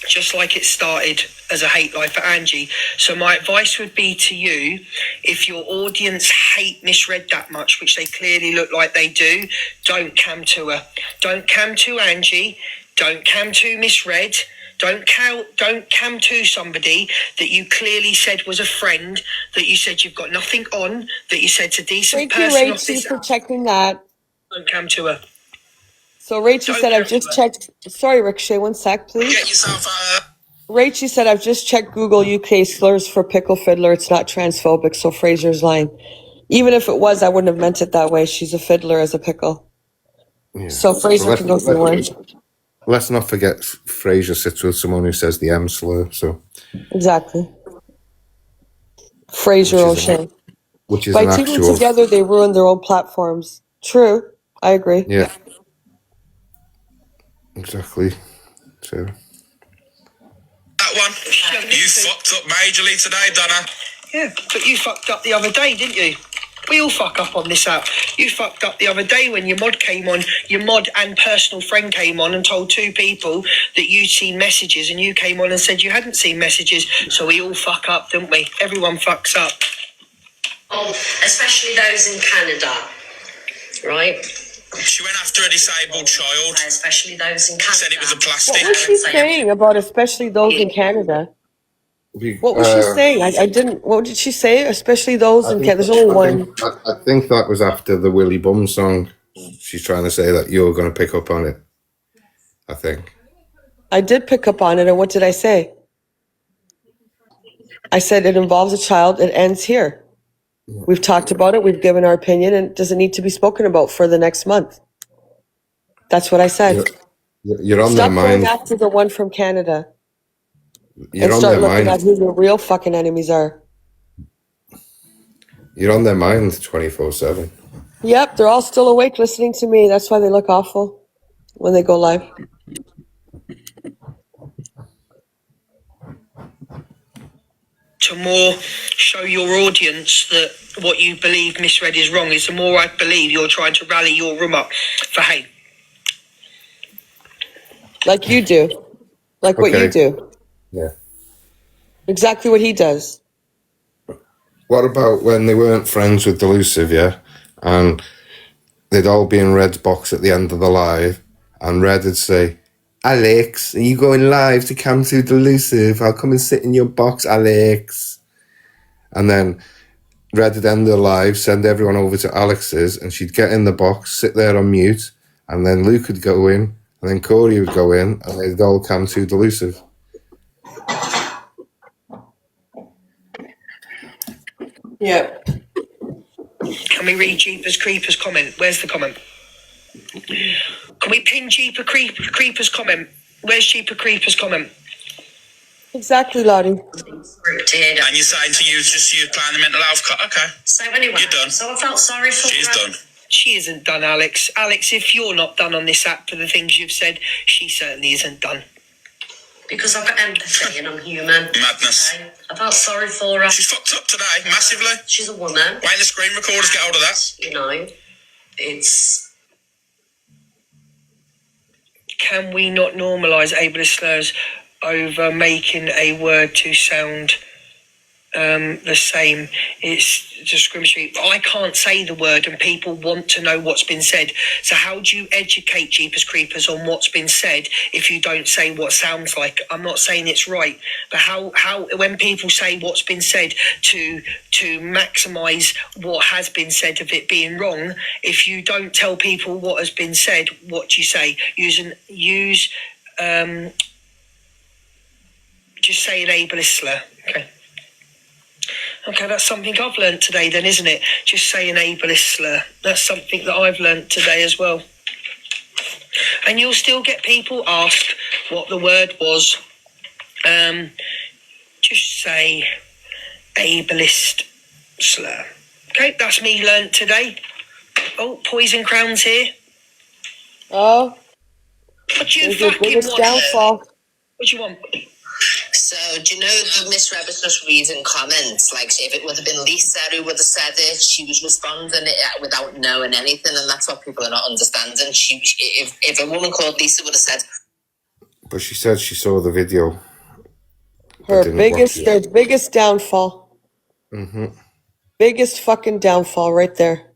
Just like it started as a hate life for Angie. So my advice would be to you, if your audience hate misread that much, which they clearly look like they do, don't cam to her. Don't cam to Angie. Don't cam to misread. Don't cam to somebody that you clearly said was a friend, that you said you've got nothing on, that you said's a decent Thank you, person off Rachie, this for app. checking that. Don't cam to her. So Rachie Don't said, I've cam to just her. checked. Sorry, Ricochet, one sec, Get please. yourself out. Rachie said, I've just checked Google UK slurs for pickle fiddler. It's not transphobic, so Fraser's lying. Even if it was, I wouldn't have meant it that way. She's a fiddler as a pickle. Yeah. So Fraser can go through one. Let's not forget Fraser sits with someone who says the M slur, so Exactly. Fraser O'Shea. which is By an teaming actual together, they ruin their own platforms. True. I agree. yeah. Exactly. So That one. You fucked up majorly today, Donna. Yeah, but you fucked up the other day, didn't you? We all fuck up on this app. You fucked up the other day when your mod came on, your mod and personal friend came on and told two people that you'd seen messages, and you came on and said you hadn't seen messages. So we all fuck up, don't we? Everyone fucks up. Especially those in Canada, right? She went after a disabled child. Especially those in Canada. Said it was a What plastic. was she saying about especially those in Canada? What was she saying? I didn't. What did she say? Especially those in Canada. There's only one. I think that was after the Willy Bum song. She's trying to say that you're going to pick up on it. I think. I did pick up on it, and what did I say? I said it involves a child. It ends here. We've talked about it. We've given our opinion, and it doesn't need to be spoken about for the next month. That's what I said. You're on Stop their going mind. after the one from Canada You're and on start their looking at mind. who your real fucking enemies are. You're on their mind 24/7. Yep, they're all still awake listening to me. That's why they look awful when they go live. To more show your audience that what you believe misread is wrong is the more I believe you're trying to rally your room up for hate. Like you do. Like what you do. Yeah. Exactly what he does. What about when they weren't friends with Delusive, yeah? And they'd all be in Red's box at the end of the live, and Red would say, Alex, are you going live to come to Delusive? I'll come and sit in your box, Alex. And then Red would end the live, send everyone over to Alex's, and she'd get in the box, sit there on mute, and then Luke would go in, and then Corey would go in, and they'd all come to Delusive. Yep. Can we read Jeepers Creepers comment? Where's the comment? Can we pin Creepers comment? Where's Jeepers Creepers comment? Exactly, Lottie. Scripted. And you're saying to use just use playing the mental health cut. Okay. So anyway, You're done. so I felt sorry for She's her. done. She isn't done, Alex. Alex, if you're not done on this app for the things you've said, she certainly isn't done. Because I've got empathy and I'm human. Madness. Okay? I felt sorry for her. She's fucked up today, massively. She's a woman. Wait, the screen recorders get hold of that. You know, it's... Can we not normalise ableist slurs over making a word to sound the same? It's discriminatory. I can't say the word and people want to know what's been said. So how do you educate Jeepers Creepers on what's been said if you don't say what sounds like? I'm not saying it's right, but how when people say what's been said to maximise what has been said of it being wrong, if you don't tell people what has been said, what do you say? Just say an ableist slur. Okay, that's something I've learnt today then, isn't it? Just say an ableist slur. That's something that I've learnt today as well. And you'll still get people ask what the word was. Just say ableist slur. Okay, that's me learnt today. Oh, Poison Crown's here. Oh, What do you there's your fucking biggest want? downfall. What do you want? So, do you know the Miss Reb is just reading comments? Like, if it would have been Lisa who would have said it, she was responding it without knowing anything, and that's what people are not understanding. If a woman called Lisa would have said... But she said she saw the video. Her didn't biggest, watch their it. biggest downfall. Mm-hmm. Biggest fucking downfall right there.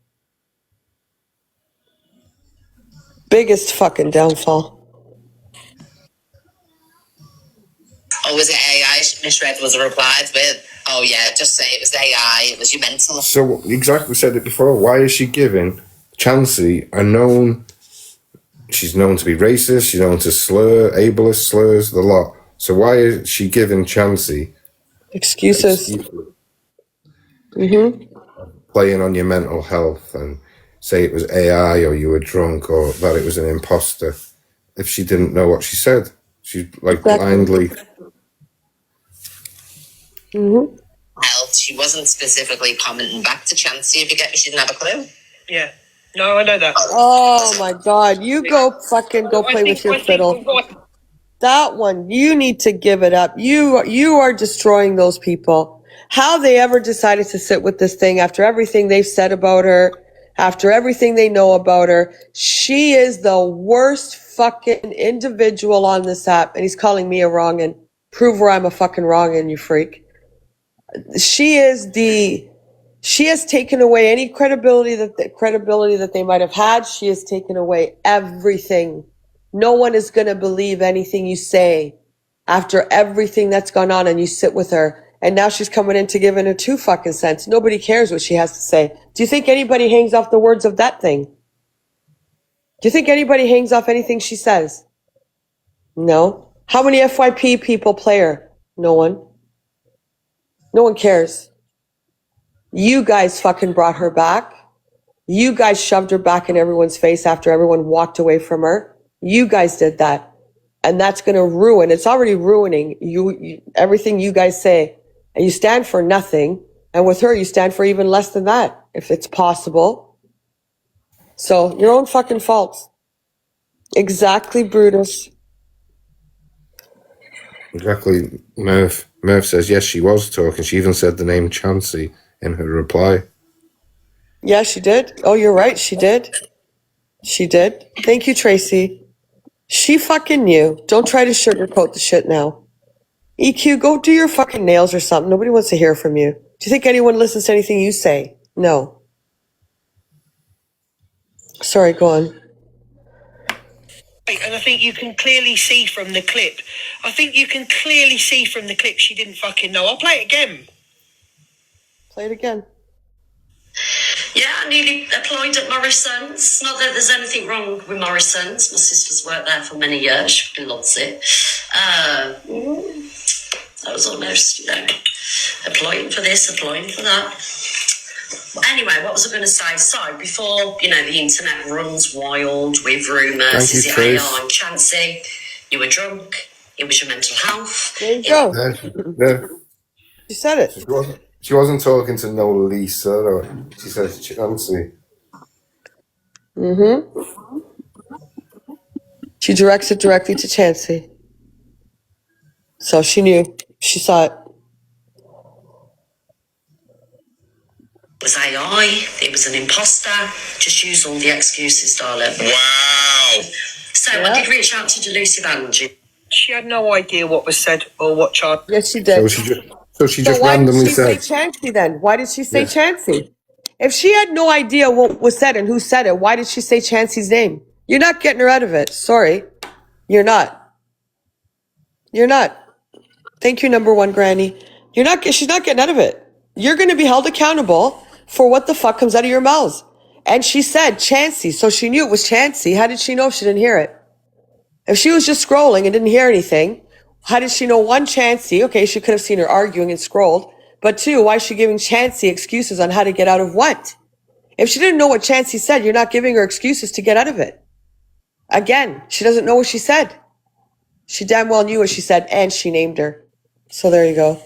Biggest fucking downfall. Or was it AI? Miss Red was replied with, oh yeah, just say it was AI, it was your mental. So exactly, we said it before. Why is she giving Chansey she's known to be racist, she's known to ableist slurs, the lot. So why is she giving Chansey Excuses. playing on your mental health and say it was AI or you were drunk or that it was an imposter if she didn't know what she said? She like blindly. Health. She wasn't specifically commenting back to Chansey, if you get me, she didn't have a clue. Yeah. No, I know that. Oh my God. You go play with your fiddle. That one, you need to give it up. You are destroying those people. How they ever decided to sit with this thing after everything they've said about her, after everything they know about her. She is the worst fucking individual on this app. And he's calling me a wrong'un. Prove where I'm a fucking wrong'un, you freak. She has taken away any credibility that they might have had. She has taken away everything. No one is going to believe anything you say after everything that's gone on, and you sit with her. And now she's coming in to give in a 2 fucking cents. Nobody cares what she has to say. Do you think anybody hangs off the words of that thing? Do you think anybody hangs off anything she says? No. How many FYP people play her? No one. No one cares. You guys fucking brought her back. You guys shoved her back in everyone's face after everyone walked away from her. You guys did that. And that's going to ruin, it's already ruining you everything you guys say. And you stand for nothing. And with her, you stand for even less than that, if it's possible. So, your own fucking fault. Exactly, Brutus. Exactly. Murph says, yes, she was talking. She even said the name Chansey in her reply. Yeah, she did. Oh, you're right. She did. She did. Thank you, Tracy. She fucking knew. Don't try to sugarcoat the shit now. EQ, go do your fucking nails or something. Nobody wants to hear from you. Do you think anyone listens to anything you say? No. Sorry, go on. And I think you can clearly see from the clip. She didn't fucking know. I'll play it again. Play it again. Yeah, I nearly applied at Morrison's. Not that there's anything wrong with Morrison's. My sister's worked there for many years. She loves it. I was almost, applying for this, applying for that. Anyway, what was I going to say? So, before, the internet runs wild with rumours, is it AI, Chansey, you were drunk, it was your mental health. There you go. Yeah. You said it. She wasn't talking to no Lisa, or she said Chansey. She directs it directly to Chansey. So she knew. She saw it. It was AI, it was an imposter. Just use all the excuses, darling. Wow. So I did reach out to Delusive Angie. She had no idea what was said or what charge. Yes, she did. So she just randomly said. Why did she say Chansey then? Why did she say Chansey? If she had no idea what was said and who said it, why did she say Chansey's name? You're not getting her out of it. Sorry. You're not. You're not. Thank you, number one, Granny. She's not getting out of it. You're going to be held accountable for what the fuck comes out of your mouths. And she said Chansey, so she knew it was Chansey. How did she know if she didn't hear it? If she was just scrolling and didn't hear anything, how did she know? One, Chansey, okay, she could have seen her arguing and scrolled. But 2, why is she giving Chansey excuses on how to get out of what? If she didn't know what Chansey said, you're not giving her excuses to get out of it. Again, she doesn't know what she said. She damn well knew what she said, and she named her. So there you go.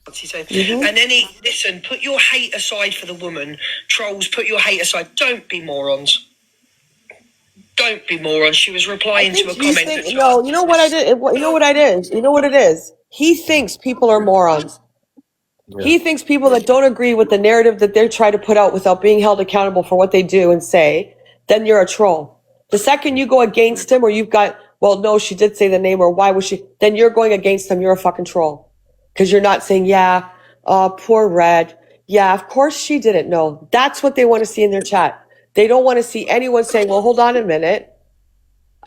And then listen, put your hate aside for the woman. Trolls, put your hate aside. Don't be morons. Don't be morons. She was replying to a comment. No, you know what I did? You know what it is? You know what it is? He thinks people are morons. Yeah. He thinks people that don't agree with the narrative that they're trying to put out without being held accountable for what they do and say, then you're a troll. The second you go against him or you've got, well, no, she did say the name or why was she, then you're going against them. You're a fucking troll. Because you're not saying, yeah, poor Red. Yeah, of course she didn't know. That's what they want to see in their chat. They don't want to see anyone saying, well, hold on a minute.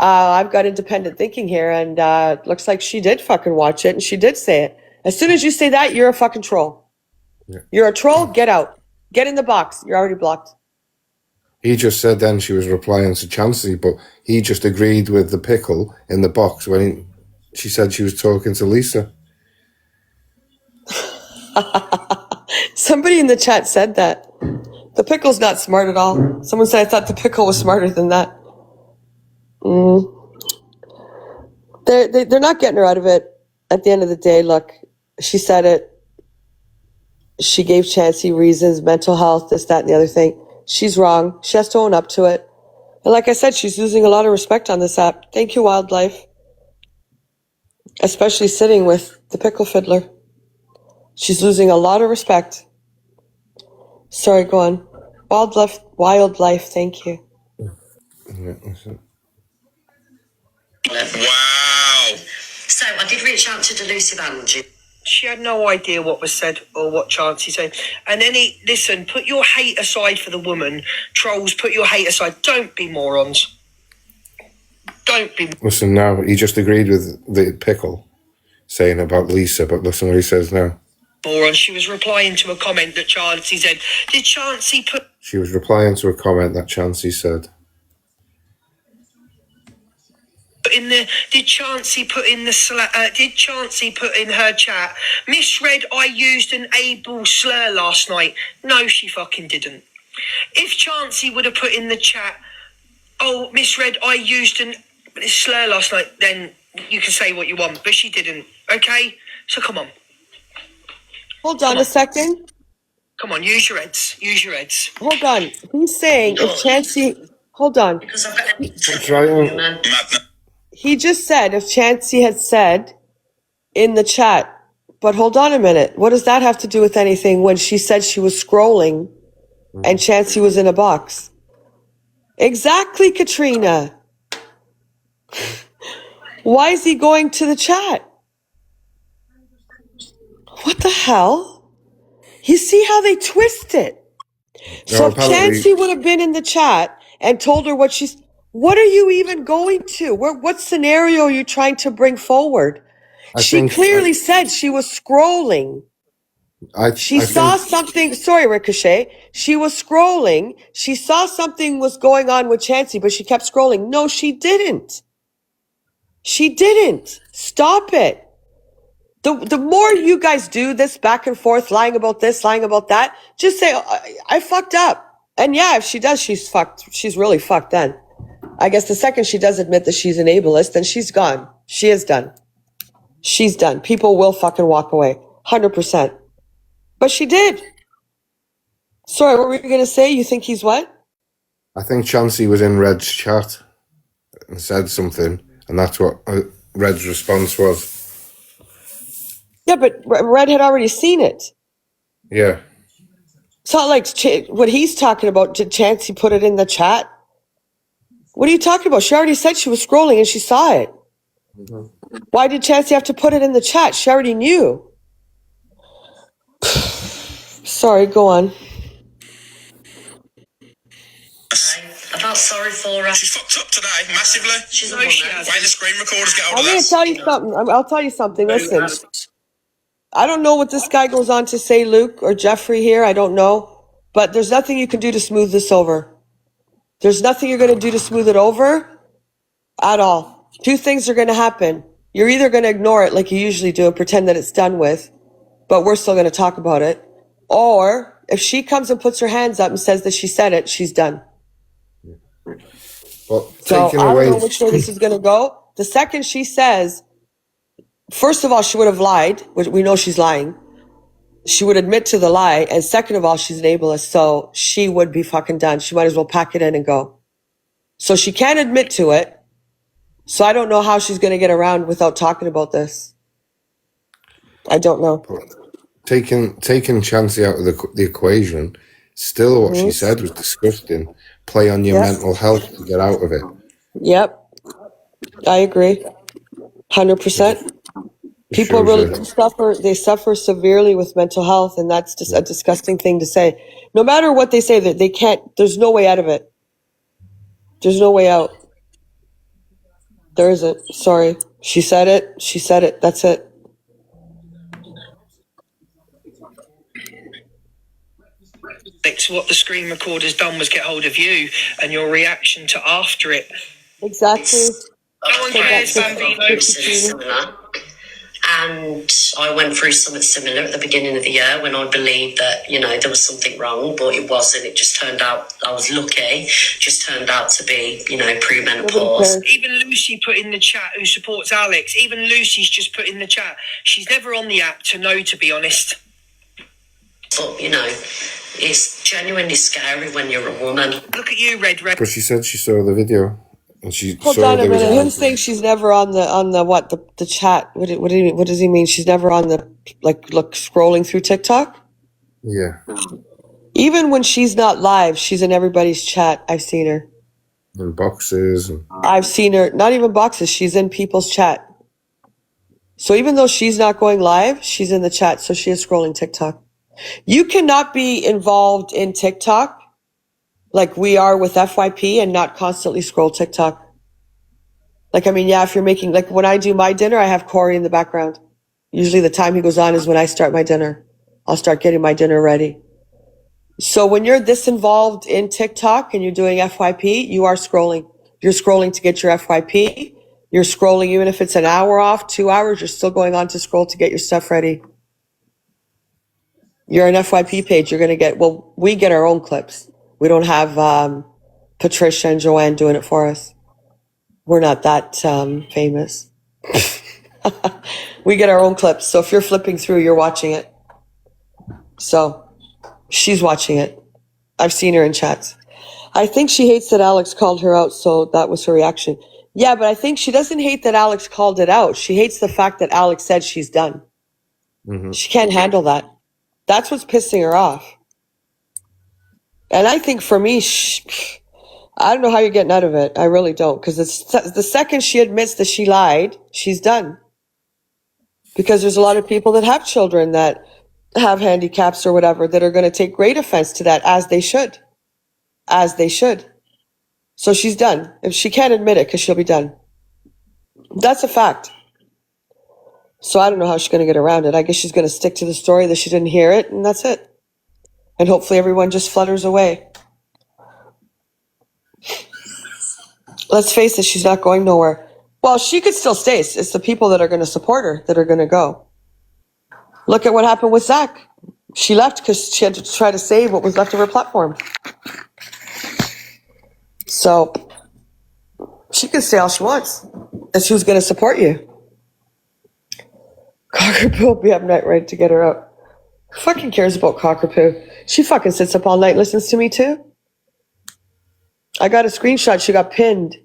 I've got independent thinking here, and looks like she did fucking watch it, and she did say it. As soon as you say that, you're a fucking troll. Yeah. You're a troll. Get out. Get in the box. You're already blocked. He just said then she was replying to Chansey, but he just agreed with the pickle in the box when she said she was talking to Lisa. Somebody in the chat said that. The pickle's not smart at all. Someone said, I thought the pickle was smarter than that. They're not getting her out of it. At the end of the day, look, she said it. She gave Chansey reasons, mental health, this, that, and the other thing. She's wrong. She has to own up to it. And like I said, she's losing a lot of respect on this app. Thank you, Wildlife. Especially sitting with the pickle fiddler. She's losing a lot of respect. Sorry, go on. Wildlife, thank you. Yeah, that's it. Wow. So I did reach out to Delusive Angie. She had no idea what was said or what Chansey said. And then listen, put your hate aside for the woman. Trolls, put your hate aside. Don't be morons. Don't be. Listen now, he just agreed with the pickle saying about Lisa, but listen what he says now. Morons. She was replying to a comment that Chansey said. Did Chansey put She was replying to a comment that Chansey said. in the? Did Chansey put in the? Did Chansey put in her chat? Misread. I used an able slur last night. No, she fucking didn't. If Chansey would have put in the chat, oh, misread. I used an slur last night. Then you can say what you want, but she didn't. Okay, so come on. Hold on a second. Come on, use your heads. Use your heads. Hold on. He's saying if Chansey... Hold on. Because I've got Madness. He just said if Chansey had said in the chat, but hold on a minute. What does that have to do with anything when she said she was scrolling and Chansey was in a box? Exactly, Katrina. Why is he going to the chat? What the hell? You see how they twist it? So if Chansey would have been in the chat and told her what she's... What are you even going to? What scenario are you trying to bring forward? She clearly said she was scrolling. She saw something. Sorry, Ricochet. She was scrolling. She saw something was going on with Chansey, but she kept scrolling. No, she didn't. She didn't. Stop it. The more you guys do this back and forth, lying about this, lying about that, just say, I fucked up. And yeah, if she does, she's fucked. She's really fucked then. I guess the second she does admit that she's an ableist, then she's gone. She is done. She's done. People will fucking walk away. 100%. But she did. Sorry, what were you going to say? You think he's what? I think Chansey was in Red's chat and said something, and that's what Red's response was. Yeah, but Red had already seen it. Yeah. It's not like what he's talking about. Did Chansey put it in the chat? What are you talking about? She already said she was scrolling and she saw it. Mm-hmm. Why did Chansey have to put it in the chat? She already knew. Sorry, go on. I felt sorry for her. She's fucked up today, massively. She's a Wait, woman. the screen recorders get hold I'm of going to this. tell you something. I'll tell you something. Listen, I don't know what this guy goes on to say, Luke or Jeffrey here. I don't know. But there's nothing you can do to smooth this over. There's nothing you're going to do to smooth it over at all. Two things are going to happen. You're either going to ignore it like you usually do and pretend that it's done with, but we're still going to talk about it. Or if she comes and puts her hands up and says that she said it, she's done. Well, So I don't know which way this is going to go. The second she says, first of all, she would have lied, which we know she's lying. She would admit to the lie. And second of all, she's an ableist. So she would be fucking done. She might as well pack it in and go. So she can't admit to it. So I don't know how she's going to get around without talking about this. I don't know. Taking Chansey out of the equation, still what she said was disgusting. Play on your mental health to get out of it. Yep. I agree. 100%. People really suffer. They suffer severely with mental health, and that's just a disgusting thing to say. No matter what they say, that they can't. There's no way out of it. There's no way out. There isn't. Sorry. She said it. She said it. That's it. What the screen recorder's done was get hold of you and your reaction to after it. Exactly. No one cares, Bambino. Similar. And I went through something similar at the beginning of the year when I believed that, you know, there was something wrong, but it wasn't. It just turned out, I was lucky, just turned out to be, you know, pre-menopause. Even Lucy put in the chat, who supports Alex, even Lucy's just put in the chat, she's never on the app to know, to be honest. But, you know, it's genuinely scary when you're a woman. Look at you, Red. But she said she saw the video. And she Hold saw on a there was minute. Him a- saying she's never on the chat. What does he mean? She's never on the scrolling through TikTok? Yeah. Even when she's not live, she's in everybody's chat. I've seen her. In boxes. And I've seen her, not even boxes, she's in people's chat. So even though she's not going live, she's in the chat, so she is scrolling TikTok. You cannot be involved in TikTok like we are with FYP and not constantly scroll TikTok. Like, I mean, yeah, if you're making, like when I do my dinner, I have Corey in the background. Usually the time he goes on is when I start my dinner. I'll start getting my dinner ready. So when you're this involved in TikTok and you're doing FYP, you are scrolling. You're scrolling to get your FYP. You're scrolling, even if it's an hour off, 2 hours, you're still going on to scroll to get your stuff ready. You're an FYP page. You're going to get, well, we get our own clips. We don't have Patricia and Joanne doing it for us. We're not that famous. We get our own clips. So if you're flipping through, you're watching it. So she's watching it. I've seen her in chats. I think she hates that Alex called her out, so that was her reaction. Yeah, but I think she doesn't hate that Alex called it out. She hates the fact that Alex said she's done. Mhm. She can't handle that. That's what's pissing her off. And I think for me, I don't know how you're getting out of it. I really don't. Because the second she admits that she lied, she's done. Because there's a lot of people that have children that have handicaps or whatever that are going to take great offense to that, as they should. As they should. So she's done. If she can't admit it, because she'll be done. That's a fact. So I don't know how she's going to get around it. I guess she's going to stick to the story that she didn't hear it, and that's it. And hopefully everyone just flutters away. Let's face it, she's not going nowhere. Well, she could still stay. It's the people that are going to support her that are going to go. Look at what happened with Zach. She left because she had to try to save what was left of her platform. So she can stay all she wants. And she was going to support you. Cockapoo will be up night right to get her out. Who fucking cares about Cockapoo? She fucking sits up all night and listens to me too. I got a screenshot. She got pinned.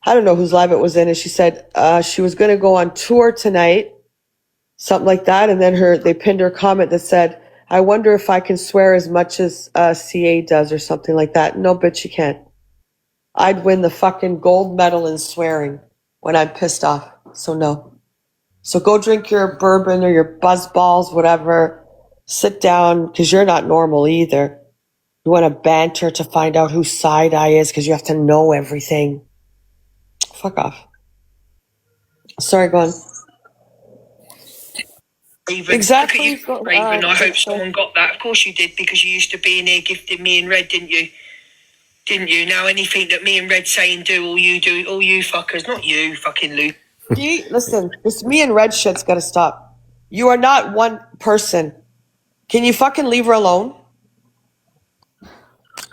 I don't know whose live it was in. And she said she was going to go on tour tonight. Something like that. And then they pinned her comment that said, I wonder if I can swear as much as CA does or something like that. No, bitch, you can't. I'd win the fucking gold medal in swearing when I'm pissed off. So no. So go drink your bourbon or your buzz balls, whatever. Sit down, because you're not normal either. You want to banter to find out whose side I is because you have to know everything. Fuck off. Sorry, go on. Raven. Exactly. Look at you, Raven. I hope someone got that. Of course you did, because you used to be in here gifting me and Red, didn't you? Didn't you? Now anything that me and Red say and do, all you fuckers, not you, fucking Luke. Listen, this me and Red shit's got to stop. You are not one person. Can you fucking leave her alone?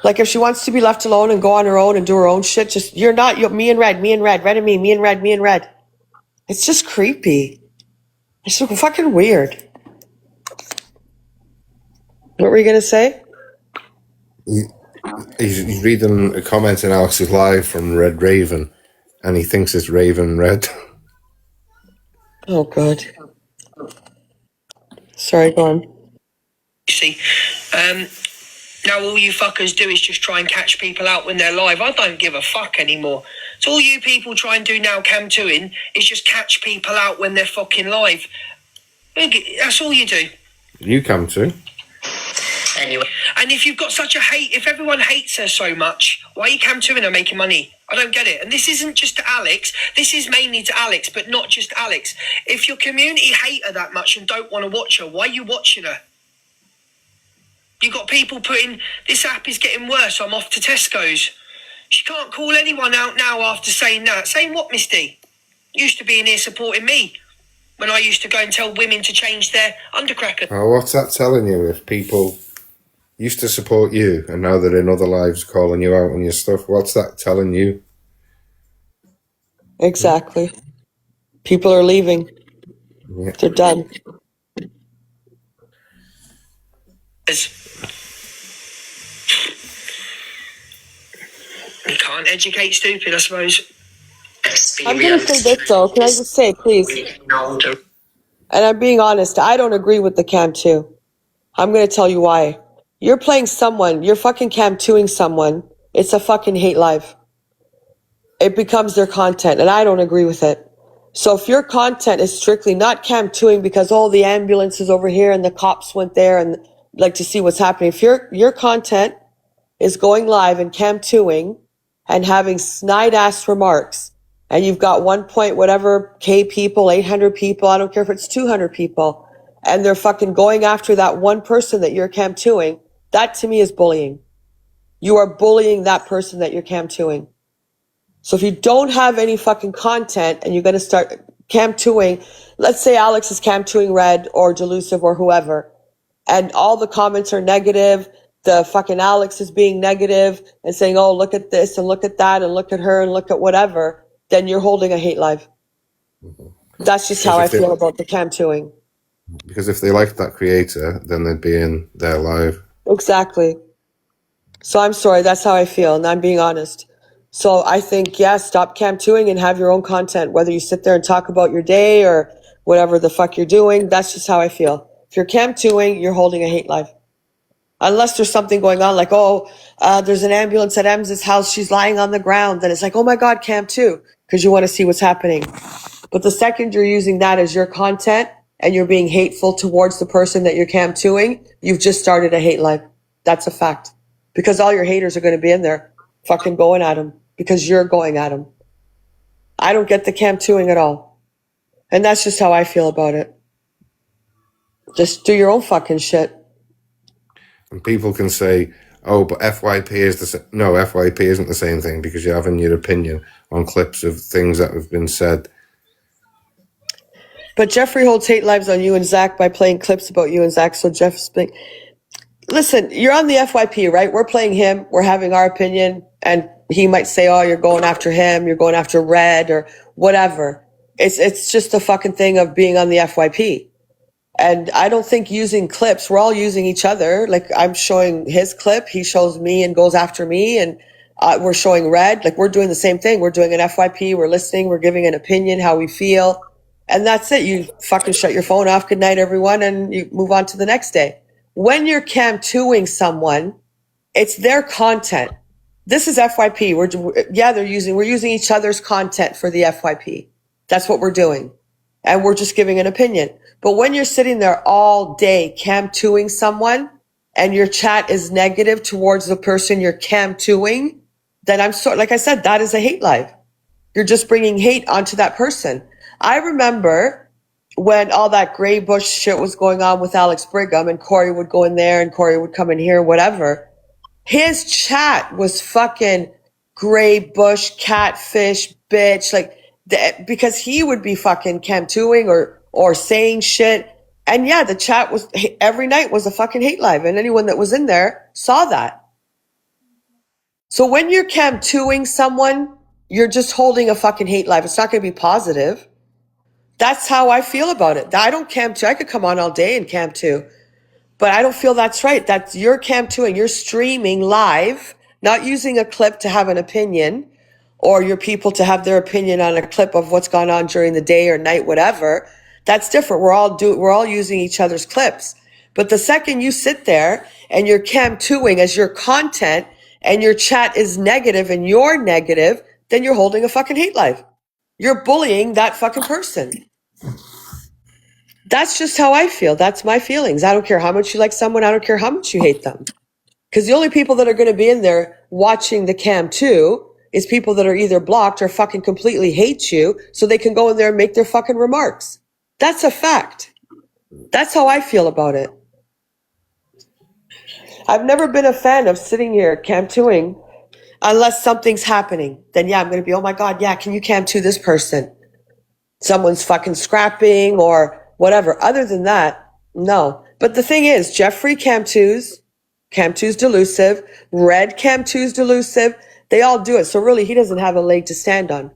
Like, if she wants to be left alone and go on her own and do her own shit, just, me and Red, Red and me and Red. It's just creepy. It's so fucking weird. What were you going to say? He's reading a comment in Alex's live from Red Raven, and he thinks it's Raven Red. Oh, God. Sorry, go on. You see, now all you fuckers do is just try and catch people out when they're live. I don't give a fuck anymore. So all you people try and do now, Cam Tuin, is just catch people out when they're fucking live. That's all you do. You come too. Anyway. And if you've got such a hate, if everyone hates her so much, why are you Cam 2 and her making money? I don't get it. And this isn't just to Alex. This is mainly to Alex, but not just Alex. If your community hate her that much and don't want to watch her, why are you watching her? You got people putting, this app is getting worse, I'm off to Tesco's. She can't call anyone out now after saying that. Saying what, Misty? Used to be in here supporting me when I used to go and tell women to change their undercracker. Oh, what's that telling you? If people used to support you and now they're in other lives calling you out on your stuff, what's that telling you? Exactly. People are leaving. Yeah. They're done. You can't educate stupid, I suppose. I'm going to say this, though. Can I just say, please? And I'm being honest. I don't agree with the Cam 2. I'm going to tell you why. You're playing someone. You're fucking Cam 2ing someone. It's a fucking hate live. It becomes their content, and I don't agree with it. So if your content is strictly not Cam 2ing because all the ambulance is over here and the cops went there and like to see what's happening. If your content is going live and Cam 2ing and having snide ass remarks, and you've got 1 point whatever K people, 800 people, I don't care if it's 200 people, and they're fucking going after that one person that you're Cam 2ing, that to me is bullying. You are bullying that person that you're Cam 2ing. So if you don't have any fucking content and you're going to start Cam 2ing, let's say Alex is Cam 2ing Red or Delusive or whoever, and all the comments are negative, the fucking Alex is being negative and saying, oh, look at this and look at that and look at her and look at whatever, then you're holding a hate live. That's just how I feel about the Cam 2ing. Because if they liked that creator, then they'd be in their live. Exactly. So I'm sorry, that's how I feel, and I'm being honest. So I think, yeah, stop Cam 2ing and have your own content, whether you sit there and talk about your day or whatever the fuck you're doing. That's just how I feel. If you're Cam 2ing, you're holding a hate live. Unless there's something going on like, there's an ambulance at Em's house. She's lying on the ground. Then it's like, oh my God, Cam 2, because you want to see what's happening. But the second you're using that as your content and you're being hateful towards the person that you're Cam 2ing, you've just started a hate live. That's a fact. Because all your haters are going to be in there fucking going at them because you're going at them. I don't get the Cam 2ing at all. And that's just how I feel about it. Just do your own fucking shit. And people can say, oh, but FYP is the same. No, FYP isn't the same thing because you're having your opinion on clips of things that have been said. But Jeffrey holds hate lives on you and Zach by playing clips about you and Zach. So Jeff's being... Listen, you're on the FYP, right? We're playing him. We're having our opinion. And he might say, oh, you're going after him. You're going after Red or whatever. It's just a fucking thing of being on the FYP. And I don't think using clips, we're all using each other. Like I'm showing his clip. He shows me and goes after me. And we're showing Red. Like we're doing the same thing. We're doing an FYP. We're listening. We're giving an opinion, how we feel. And that's it. You fucking shut your phone off. Good night, everyone. And you move on to the next day. When you're Cam 2ing someone, it's their content. This is FYP. We're using each other's content for the FYP. That's what we're doing. And we're just giving an opinion. But when you're sitting there all day Cam 2ing someone and your chat is negative towards the person you're Cam 2ing, then like I said, that is a hate live. You're just bringing hate onto that person. I remember when all that gray bush shit was going on with Alex Brigham and Corey would go in there and Corey would come in here, whatever. His chat was fucking gray bush, catfish, bitch, because he would be fucking Cam 2ing or saying shit. And yeah, the chat was every night was a fucking hate live, and anyone that was in there saw that. So when you're Cam 2ing someone, you're just holding a fucking hate live. It's not going to be positive. That's how I feel about it. I don't Cam 2. I could come on all day and Cam 2. But I don't feel that's right. That's your Cam 2ing. You're streaming live, not using a clip to have an opinion or your people to have their opinion on a clip of what's gone on during the day or night, whatever. That's different. We're all using each other's clips. But the second you sit there and you're Cam 2ing as your content and your chat is negative and you're negative, then you're holding a fucking hate live. You're bullying that fucking person. That's just how I feel. That's my feelings. I don't care how much you like someone. I don't care how much you hate them. Because the only people that are going to be in there watching the cam too is people that are either blocked or fucking completely hate you, so they can go in there and make their fucking remarks. That's a fact. That's how I feel about it. I've never been a fan of sitting here cam 2ing unless something's happening. Then yeah, I'm going to be, oh my God, yeah, can you cam 2 this person? Someone's fucking scrapping or whatever. Other than that, no. But the thing is, Jeffrey cam 2's delusive, Red cam 2's delusive. They all do it. So really, he doesn't have a leg to stand on.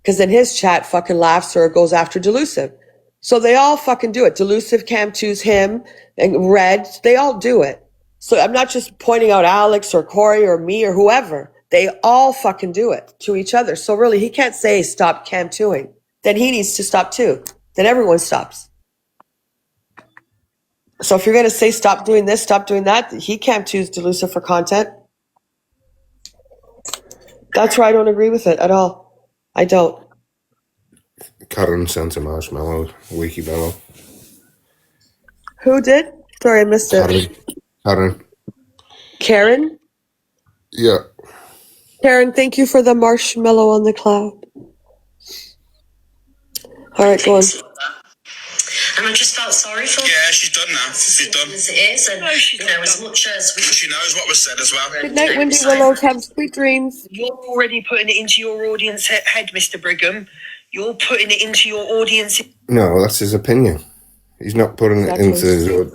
Because then his chat fucking laughs or goes after delusive. So they all fucking do it. Delusive cam 2's him and Red, they all do it. So I'm not just pointing out Alex or Corey or me or whoever. They all fucking do it to each other. So really, he can't say stop cam 2ing. Then he needs to stop too. Then everyone stops. So if you're going to say stop doing this, stop doing that, he can't choose delusive for content. That's where I don't agree with it at all. I don't. Karen sent a marshmallow, Wiki Bello. Who did? Sorry, I missed it. Karen. Karen? Yeah. Karen, thank you for the marshmallow on the cloud. All right, go on. And I just felt sorry for her. Yeah, she's done now. She's done. As it is, and as much as we She knows what was said as well. Good night, Wendy Willows. Have sweet dreams. You're already putting it into your audience head, Mr. Brigham. You're putting it into your audience. No, that's his opinion. He's not putting it into his...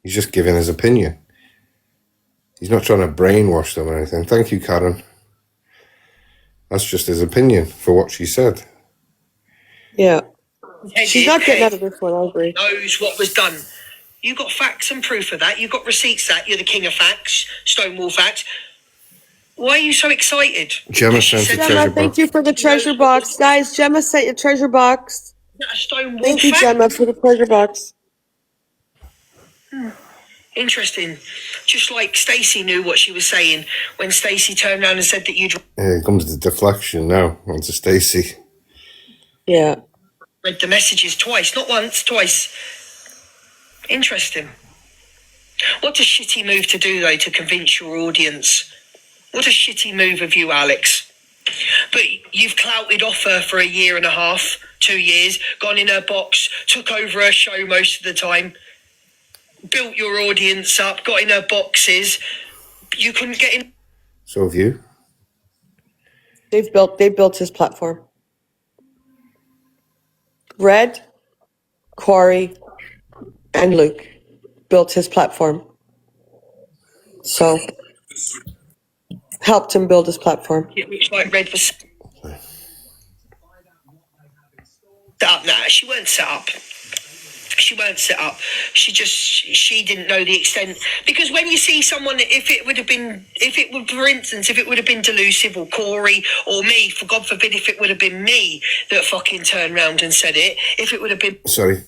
He's just giving his opinion. He's not trying to brainwash them or anything. Thank you, Karen. That's just his opinion for what she said. Yeah. She's not getting out of this one, I agree. Knows what was done. You got facts and proof of that. You got receipts that. You're the king of facts. Stonewall facts. Why are you so excited? Gemma sent a treasure Gemma, box. thank you for the treasure box. Guys, Gemma sent you a treasure box. A Stonewall Thank you, fact? Gemma, for the treasure box. Interesting. Just like Stacey knew what she was saying when Stacey turned around and said that you'd Here comes the deflection now onto Stacey. Yeah. read the messages twice. Not once, twice. Interesting. What a shitty move to do, though, to convince your audience. What a shitty move of you, Alex. But you've clouted off her for 1.5 years, 2 years, gone in her box, took over her show most of the time, built your audience up, got in her boxes. You couldn't get in. So have you. They built his platform. Red, Corey, and Luke built his platform. So helped him build his platform. It looks like Red was set up. Nah, she weren't set up. She weren't set up. She didn't know the extent. Because when you see someone, for instance, if it would have been Delusive or Corey or me, for God forbid, if it would have been me that fucking turned round and said it, if it would have been... Sorry.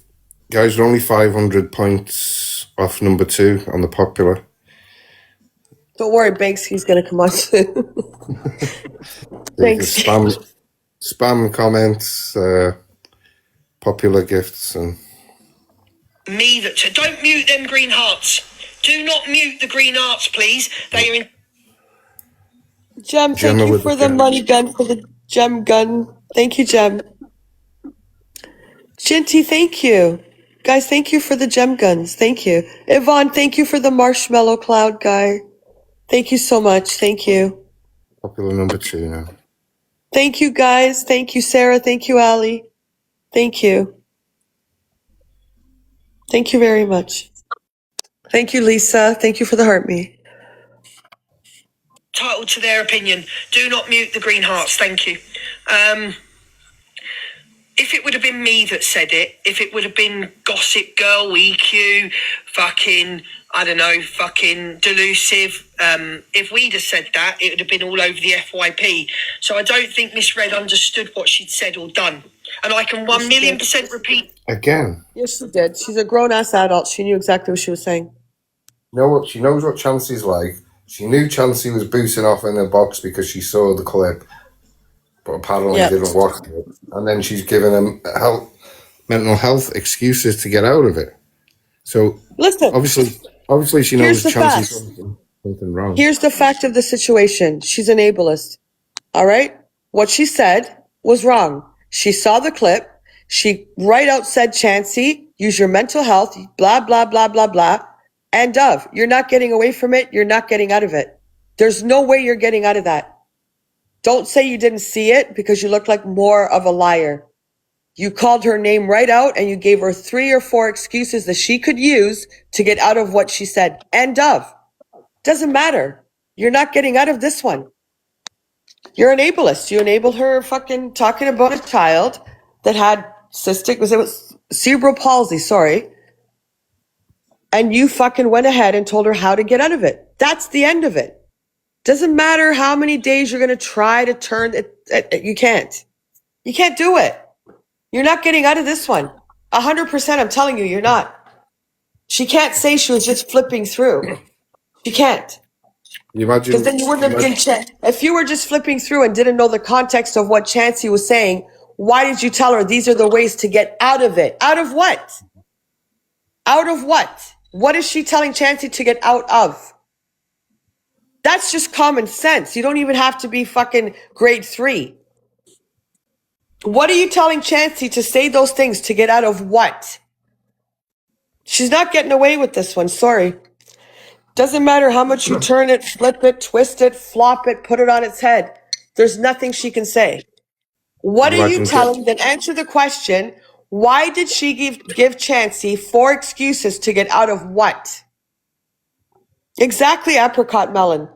Guys, we're only 500 points off number 2 on the popular. Don't worry, Banks, he's going to come on soon. Thanks. Spam comments, popular gifts, and... Me that... Don't mute them green hearts. Do not mute the green hearts, please. They are in... Gem, thank Gemma you with for the the money gun, for the gem gun. Thank you, Gem. Jinty, thank you. Guys, thank you for the gem guns. Thank you. Yvonne, thank you for the marshmallow cloud guy. Thank you so much. Thank you. Popular number 2 now. Thank you, guys. Thank you, Sarah. Thank you, Ali. Thank you. Thank you very much. Thank you, Lisa. Thank you for the heart me. Entitled to their opinion. Do not mute the green hearts. Thank you. If it would have been me that said it, if it would have been Gossip Girl, EQ, fucking, I don't know, fucking Delusive, if we'd have said that, it would have been all over the FYP. So I don't think Miss Red understood what she'd said or done. And I can 1,000,000% repeat. Again. Yes, she did. She's a grown-ass adult. She knew exactly what she was saying. You know what? She knows what Chancey's like. She knew Chancey was boosting off in her box because she saw the clip, but apparently didn't watch it. And then she's giving him mental health excuses to get out of it. So listen, obviously she knows Chancey's something. Something wrong. Here's the fact of the situation. She's an ableist. All right? What she said was wrong. She saw the clip. She right out said, Chansey, use your mental health, blah, blah, blah, blah, blah. And Dove, you're not getting away from it. You're not getting out of it. There's no way you're getting out of that. Don't say you didn't see it because you look like more of a liar. You called her name right out and you gave her 3 or 4 excuses that she could use to get out of what she said. And Dove, doesn't matter. You're not getting out of this one. You're an ableist. You enabled her fucking talking about a child that had it was cerebral palsy, sorry. And you fucking went ahead and told her how to get out of it. That's the end of it. Doesn't matter how many days you're going to try to turn it. You can't. You can't do it. You're not getting out of this one. 100%, I'm telling you, you're not. She can't say she was just flipping through. She can't. You imagine, because then you wouldn't have been. If you were just flipping through and didn't know the context of what Chansey was saying, why did you tell her these are the ways to get out of it? Out of what? Out of what? What is she telling Chansey to get out of? That's just common sense. You don't even have to be fucking grade 3. What are you telling Chansey to say those things to get out of what? She's not getting away with this one. Sorry. Doesn't matter how much you turn it, flip it, twist it, flop it, put it on its head. There's nothing she can say. What are you telling? Then answer the question. Why did she give Chansey 4 excuses to get out of what? Exactly, apricot melon.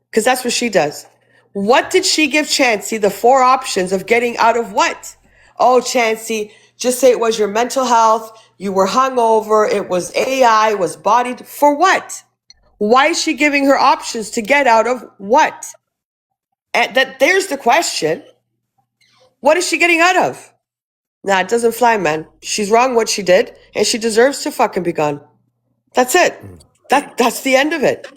Because that's what she does. What did she give Chansey the 4 options of getting out of what? Oh, Chansey, just say it was your mental health. You were hungover. It was AI, was bodied. For what? Why is she giving her options to get out of what? And there's the question. What is she getting out of? Nah, it doesn't fly, man. She's wrong what she did, and she deserves to fucking be gone. That's it. That's the end of it.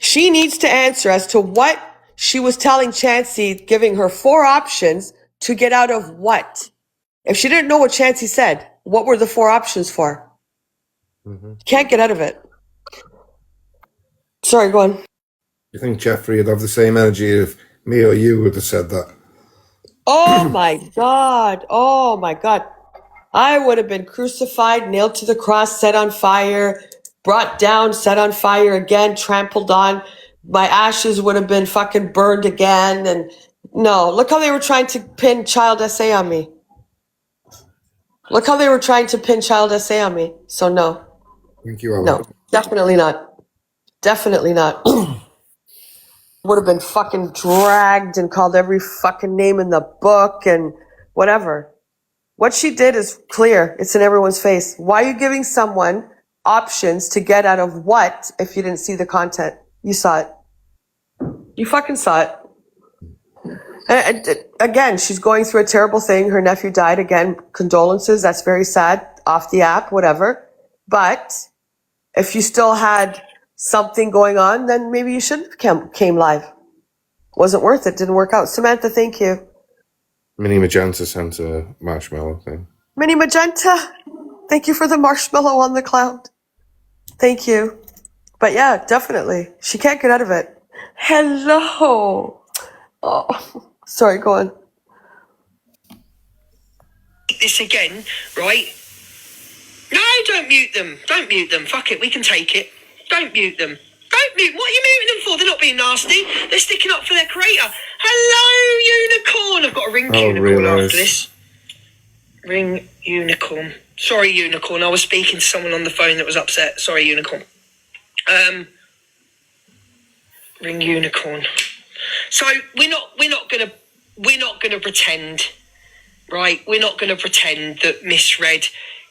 She needs to answer as to what she was telling Chansey, giving her 4 options to get out of what. If she didn't know what Chansey said, what were the 4 options for? Can't get out of it. Sorry, go on. You think Jeffrey would have the same energy if me or you would have said that? Oh my God. Oh my God. I would have been crucified, nailed to the cross, set on fire, brought down, set on fire again, trampled on. My ashes would have been fucking burned again. And no, look how they were trying to pin Child SA on me. Look how they were trying to pin Child SA on me. So no. Thank you, Alan. No, definitely not. Definitely not. Would have been fucking dragged and called every fucking name in the book and whatever. What she did is clear. It's in everyone's face. Why are you giving someone options to get out of what if you didn't see the content? You saw it. You fucking saw it. And again, she's going through a terrible thing. Her nephew died. Again, condolences. That's very sad. Off the app, whatever. But if you still had something going on, then maybe you shouldn't have came live. Wasn't worth it. Didn't work out. Samantha, thank you. Mini Magenta sent a marshmallow thing. Mini Magenta, thank you for the marshmallow on the cloud. Thank you. But yeah, definitely. She can't get out of it. Hello. Oh, sorry, go on. This again, right? No, don't mute them. Don't mute them. Fuck it, we can take it. Don't mute them. Don't mute. What are you muting them for? They're not being nasty. They're sticking up for their creator. Hello, Unicorn. I've got to ring Unicorn after this. Ring Unicorn. Sorry, Unicorn. I was speaking to someone on the phone that was upset. Sorry, Unicorn. Ring Unicorn. So we're not gonna pretend, right? We're not gonna pretend that misread.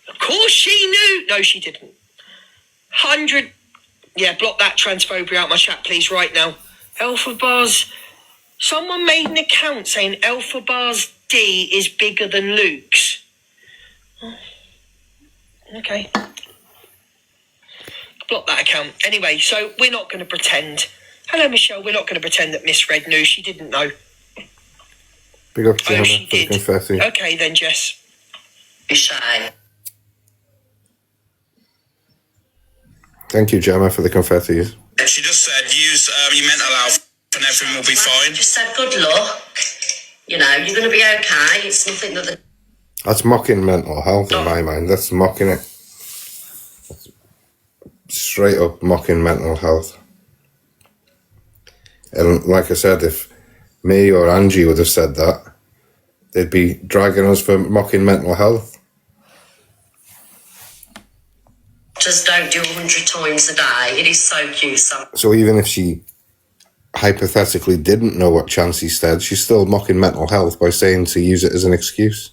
Of course she knew. No, she didn't. 100. Yeah, block that transphobia out my chat, please, right now. Alpha Bars. Someone made an account saying Alpha Bars D is bigger than Luke's. Okay. Block that account. Anyway, so we're not going to pretend. Hello, Michelle. We're not going to pretend that misread knew. She didn't know. Big up Gemma she for the did. confetti. Okay, then, Jess. Be shy. Thank you, Gemma, for the confettis. she just said use your mental health and everything will be fine. Just said good luck. You know, you're going to be okay. It's nothing that the That's mocking mental health in my mind. That's mocking it. That's straight up mocking mental health. And like I said, if me or Angie would have said that, they'd be dragging us for mocking mental health. just don't do 100 times a day. It is so cute. So even if she hypothetically didn't know what Chancey said, she's still mocking mental health by saying to use it as an excuse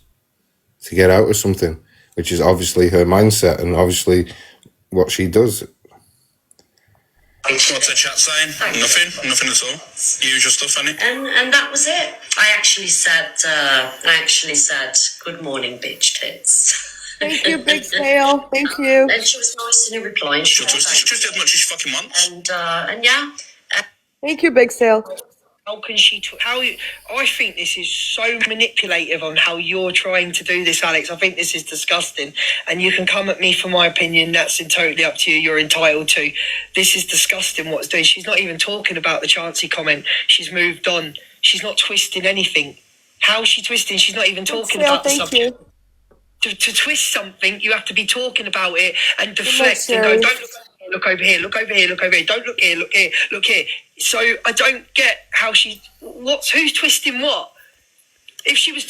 to get out of something, which is obviously her mindset and obviously what she does. What's the chat saying? Nothing at all. Usual stuff, Annie. And that was it. I actually said, good morning, bitch tits. Thank you, Big Sale. Thank you. And she was nice in her reply. And She'll twist it as much as she fucking wants. And yeah. Thank you, Big Sale. How can she? I think this is so manipulative on how you're trying to do this, Alex. I think this is disgusting. And you can come at me for my opinion. That's totally up to you. You're entitled to. This is disgusting. What's doing? She's not even talking about the Chancey comment. She's moved on. She's not twisting anything. How's she twisting? She's not even talking about the subject. To twist something, you have to be talking about it and deflect and go, don't look over here, look over here, look over here, don't look here, look here, look here. So I don't get how who's twisting what? If she's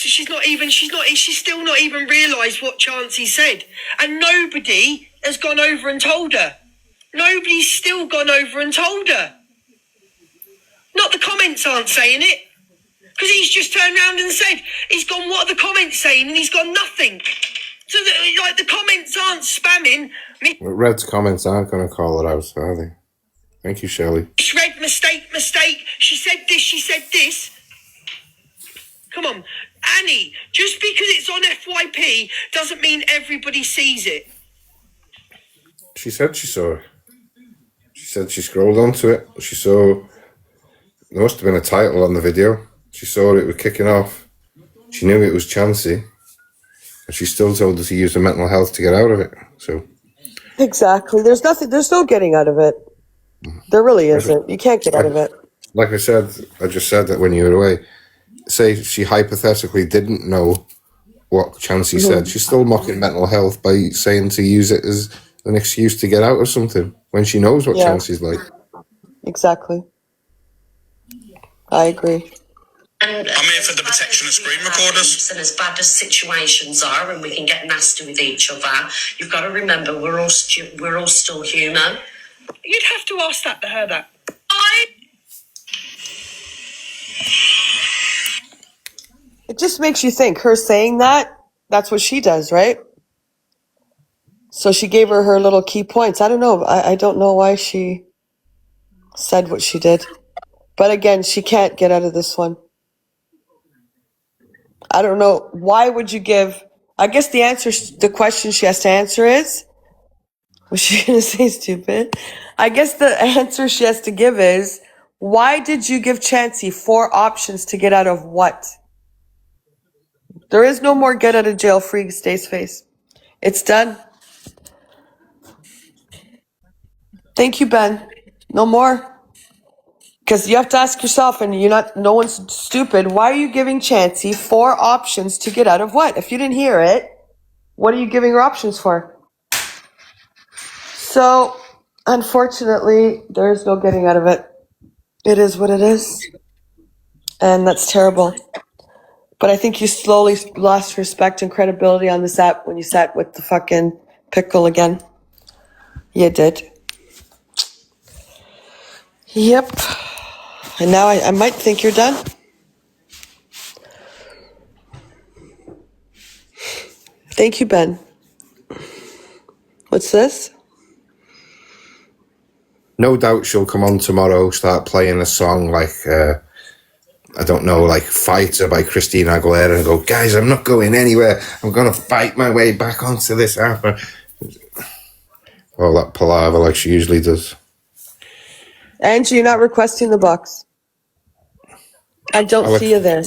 still not even realised what Chancey said. And nobody has gone over and told her. Nobody's still gone over and told her. Not the comments aren't saying it. Because he's just turned around and said, he's gone, what are the comments saying? And he's gone, nothing. So, the comments aren't spamming. Red's comments aren't going to call it out, are they? Thank you, Shelley. Red, mistake. She said this. Come on. Annie, just because it's on FYP doesn't mean everybody sees it. She said she saw it. She said she scrolled onto it. She saw... There must have been a title on the video. She saw it was kicking off. She knew it was Chancey. And she still told us to use the mental health to get out of it. So exactly. There's no getting out of it. There really isn't. You can't get out of it. Like I just said that when you were away. Say she hypothetically didn't know what Chancey said. She's still mocking mental health by saying to use it as an excuse to get out of something when she knows what Chancey's like. Exactly. I agree. And I'm here for the protection of screen recorders. And as bad as situations are, and we can get nasty with each other, you've got to remember we're all still human. You'd have to ask that to her. That it just makes you think. Her saying that's what she does, right? So she gave her little key points. I don't know. I don't know why she said what she did. But again, she can't get out of this one. I don't know. Why would you give... I guess the question she has to answer is... Was she going to say stupid? I guess the answer she has to give is, why did you give Chancey 4 options to get out of what? There is no more get out of jail free Stace Face. It's done. Thank you, Ben. No more. Because you have to ask yourself, and no one's stupid, why are you giving Chancey 4 options to get out of what? If you didn't hear it, what are you giving her options for? So, unfortunately, there is no getting out of it. It is what it is. And that's terrible. But I think you slowly lost respect and credibility on this app when you sat with the fucking pickle again. You did. Yep. And now I might think you're done. Thank you, Ben. What's this? No doubt she'll come on tomorrow, start playing a song like, I don't know, like Fighter by Christina Aguilera and go, guys, I'm not going anywhere. I'm going to fight my way back onto this app. All that palaver like she usually does. Angie, you're not requesting the box. I don't see you there.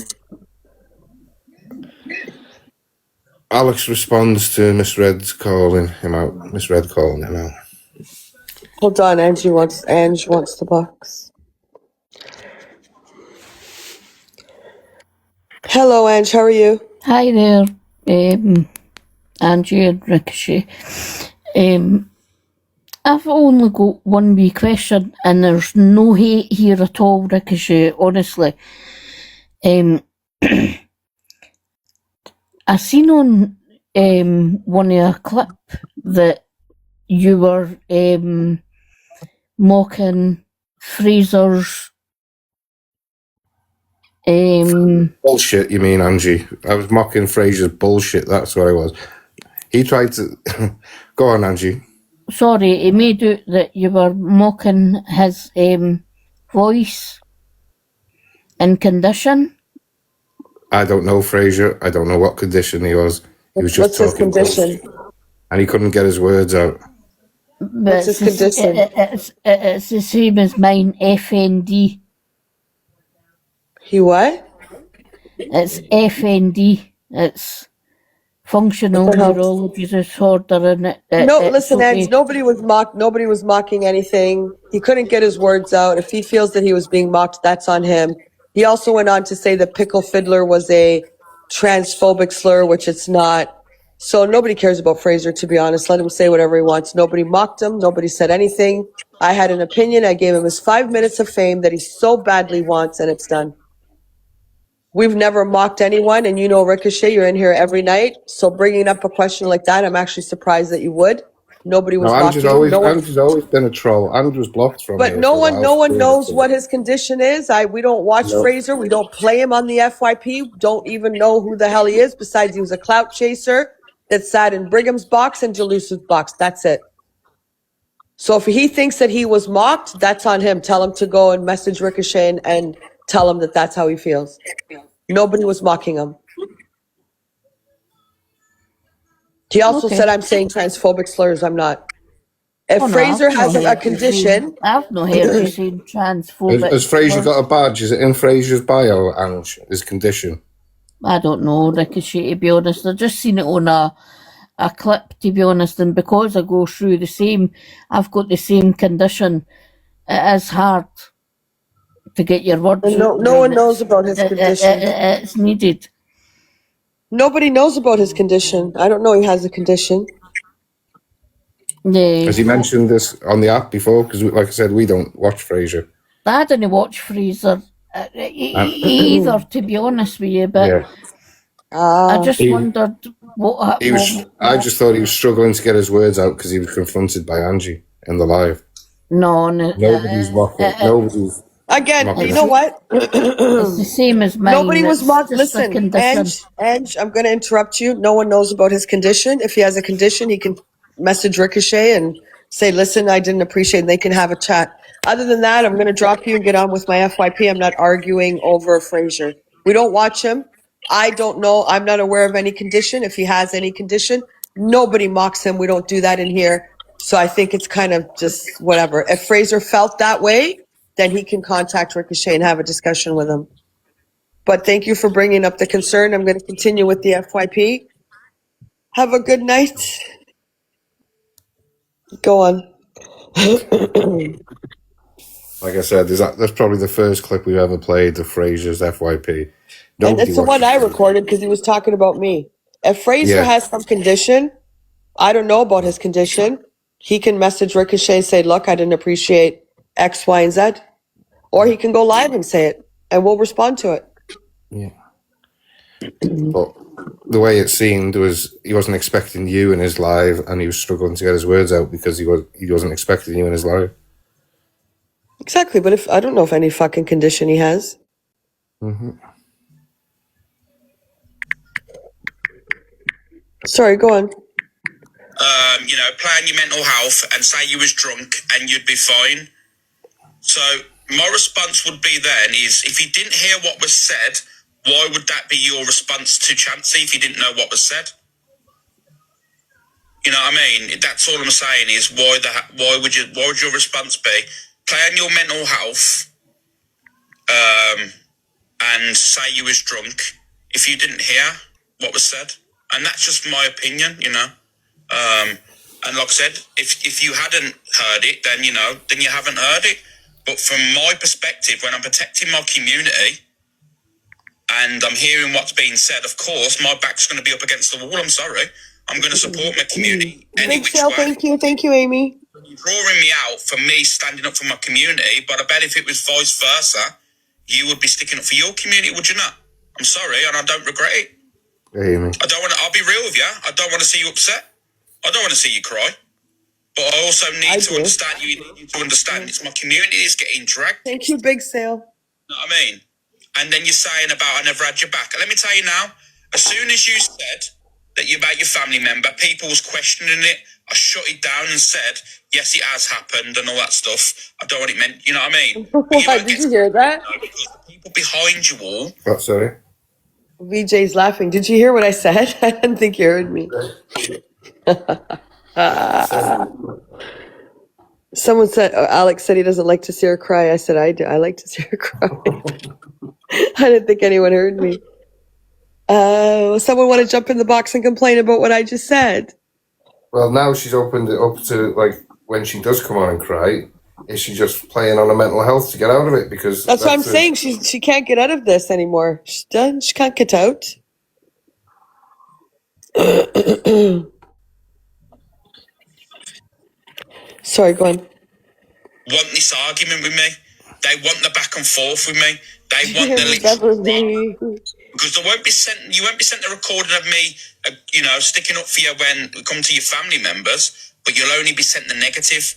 Alex responds to Miss Red calling him out. Hold on, Ange wants the box. Hello, Ange. How are you? Hi there, Angie and Ricochet. I've only got one wee question, and there's no hate here at all, Ricochet, honestly. I seen on one of your clip that you were mocking Fraser's Bullshit, you mean, Angie? I was mocking Fraser's bullshit. That's what I was. He tried to... Go on, Angie. sorry, he made out that you were mocking his voice and condition. I don't know Fraser. I don't know what condition he was. He was just What's his talking condition? bullshit, and he couldn't get his words out. What's his condition? It's the same as mine, FND. He what? It's FND. It's functional What the hell? neurology disorder, and No, listen, Ange. Nobody was mocking anything. He couldn't get his words out. If he feels that he was being mocked, that's on him. He also went on to say that Pickle Fiddler was a transphobic slur, which it's not. So nobody cares about Fraser, to be honest. Let him say whatever he wants. Nobody mocked him. Nobody said anything. I had an opinion. I gave him his 5 minutes of fame that he so badly wants, and it's done. We've never mocked anyone, and you know, Ricochet, you're in here every night. So bringing up a question like that, I'm actually surprised that you would. Nobody was mocking him. Andrew's always been a troll. Andrew's blocked from But here no for a one while. knows what his condition is. We don't watch Nope. Fraser. We don't play him on the FYP. Don't even know who the hell he is. Besides, he was a clout chaser that sat in Brigham's box and Deluse's box. That's it. So if he thinks that he was mocked, that's on him. Tell him to go and message Ricochet and tell him that that's how he feels. Nobody was mocking him. He also Okay. said I'm saying transphobic slurs. I'm not. If Oh, no, Fraser I've has not a heard you condition, saying- I've not heard you saying transphobic. Has Fraser got a badge? Is it in Fraser's bio, Ange? His condition? I don't know, Ricochet, to be honest. I've just seen it on a clip, to be honest, and because I go through the same, I've got the same condition. It is hard to get your words and out. no one knows about his condition. It's needed. Nobody knows about his condition. I don't know he has a condition. Yeah. Has he mentioned this on the app before? Because, like I said, we don't watch Fraser. I didn't watch Fraser either, to be honest with you, but Yeah. I just He- wondered what He was. I just thought he was struggling to get his words out because he was confronted by Angie in the live. No, Nobody's mocking. Nobody's. Again, Mocking you know him. what? it's the same as mine. Nobody was It's mocked. just a Listen, condition. Ange, I'm going to interrupt you. No one knows about his condition. If he has a condition, he can message Ricochet and say, listen, I didn't appreciate it, and they can have a chat. Other than that, I'm going to drop you and get on with my FYP. I'm not arguing over Fraser. We don't watch him. I don't know. I'm not aware of any condition. If he has any condition, nobody mocks him. We don't do that in here. So I think it's kind of just whatever. If Fraser felt that way, then he can contact Ricochet and have a discussion with him. But thank you for bringing up the concern. I'm going to continue with the FYP. Have a good night. Go on. Like I said, that's probably the first clip we've ever played of Fraser's FYP. And it's the one I watches it. recorded because he was talking about me. If Fraser Yeah. has some condition, I don't know about his condition. He can message Ricochet and say, look, I didn't appreciate X, Y, and Z. Or he can go live and say it, and we'll respond to it. Yeah. But the way it seemed was he wasn't expecting you in his live, and he was struggling to get his words out because he wasn't expecting you in his live. Exactly, but if I don't know if any fucking condition he has. Sorry, go on. Plan your mental health and say you was drunk and you'd be fine. So my response would be then is if you didn't hear what was said, why would that be your response to Chansey if you didn't know what was said? You know what I mean? That's all I'm saying is why would your response be? Play on your mental health, and say you was drunk if you didn't hear what was said, and that's just my opinion, you know. And like I said, if you hadn't heard it, then you haven't heard it. But from my perspective, when I'm protecting my community and I'm hearing what's being said, of course, my back's going to be up against the wall. I'm sorry. I'm going to support my community any which way. Thank you, Amy. You're drawing me out for me standing up for my community, but I bet if it was vice versa, you would be sticking up for your community, would you not? I'm sorry, and I don't regret it. Amy. I'll be real with you. I don't want to see you upset. I don't want to see you cry. But I also need to understand, you need to understand, it's my community is getting dragged. Thank you, Big Sale. You know what I mean? And then you're saying about I never had your back. Let me tell you now, as soon as you said that you about your family member, people was questioning it. I shut it down and said, yes, it has happened and all that stuff. I don't want it meant, you know what I mean? Did you hear that? Because the people behind you all. Oh, sorry. VJ's laughing. Did you hear what I said? I didn't think you heard me. Someone said, Alex said he doesn't like to see her cry. I said, I do. I like to see her cry. I didn't think anyone heard me. Someone want to jump in the box and complain about what I just said? Well, now she's opened it up to, like, when she does come on and cry, is she just playing on her mental health to get out of it? Because that's what I'm saying. She can't get out of this anymore. She's done. She can't get out. Sorry, go on. Want this argument with me? They want the back and forth with me. They want the because you won't be sent a recording of me, sticking up for you when we come to your family members. But you'll only be sent the negative.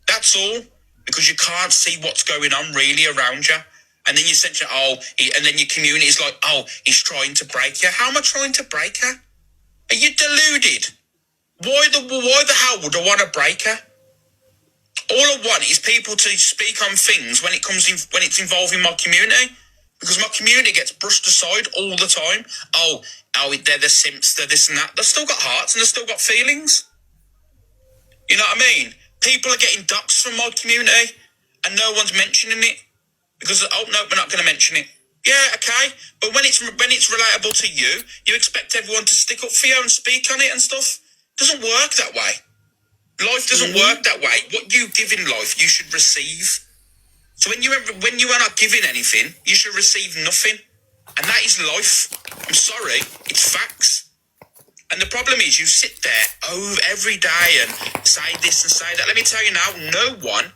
That's all, because you can't see what's going on really around you. And then you send and then your community is like, oh, he's trying to break you. How am I trying to break her? Are you deluded? Why the hell would I want to break her? All I want is people to speak on things when it's involving my community, because my community gets brushed aside all the time. Oh, they're the simps, they're this and that. They've still got hearts and they've still got feelings. You know what I mean? People are getting doxxed from my community and no one's mentioning it because, oh no, we're not going to mention it. Yeah, okay, but when it's relatable to you, you expect everyone to stick up for you and speak on it and stuff. It doesn't work that way. Life doesn't work that way. What you give in life, you should receive. So when you are not giving anything, you should receive nothing. And that is life. I'm sorry, it's facts. And the problem is you sit there every day and say this and say that. Let me tell you now, no one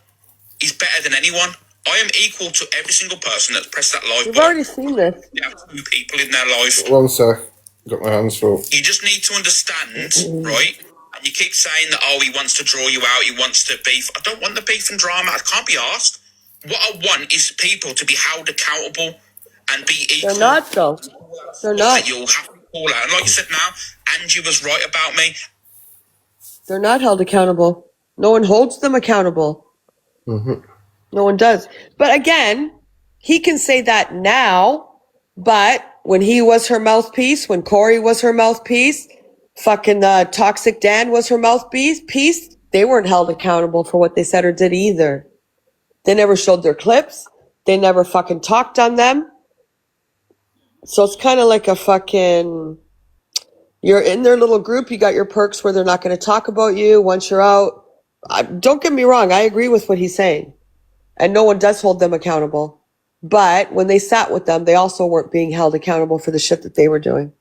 is better than anyone. I am equal to every single person that's pressed that live button. We've already seen this. They have 2 people in their life. One sec. Got my hands full. You just need to understand, right? And you keep saying that, he wants to draw you out, he wants to beef. I don't want the beef and drama. I can't be asked. What I want is people to be held accountable and be equal. They're not, though. They're not. You'll have to call out. And like you said now, Angie was right about me. They're not held accountable. No one holds them accountable. Mm-hmm. No one does. But again, he can say that now, but when he was her mouthpiece, when Corey was her mouthpiece, fucking Toxic Dan was her mouthpiece, they weren't held accountable for what they said or did either. They never showed their clips. They never fucking talked on them. So it's kind of like a fucking, you're in their little group, you got your perks where they're not going to talk about you once you're out. Don't get me wrong, I agree with what he's saying. And no one does hold them accountable. But when they sat with them, they also weren't being held accountable for the shit that they were doing.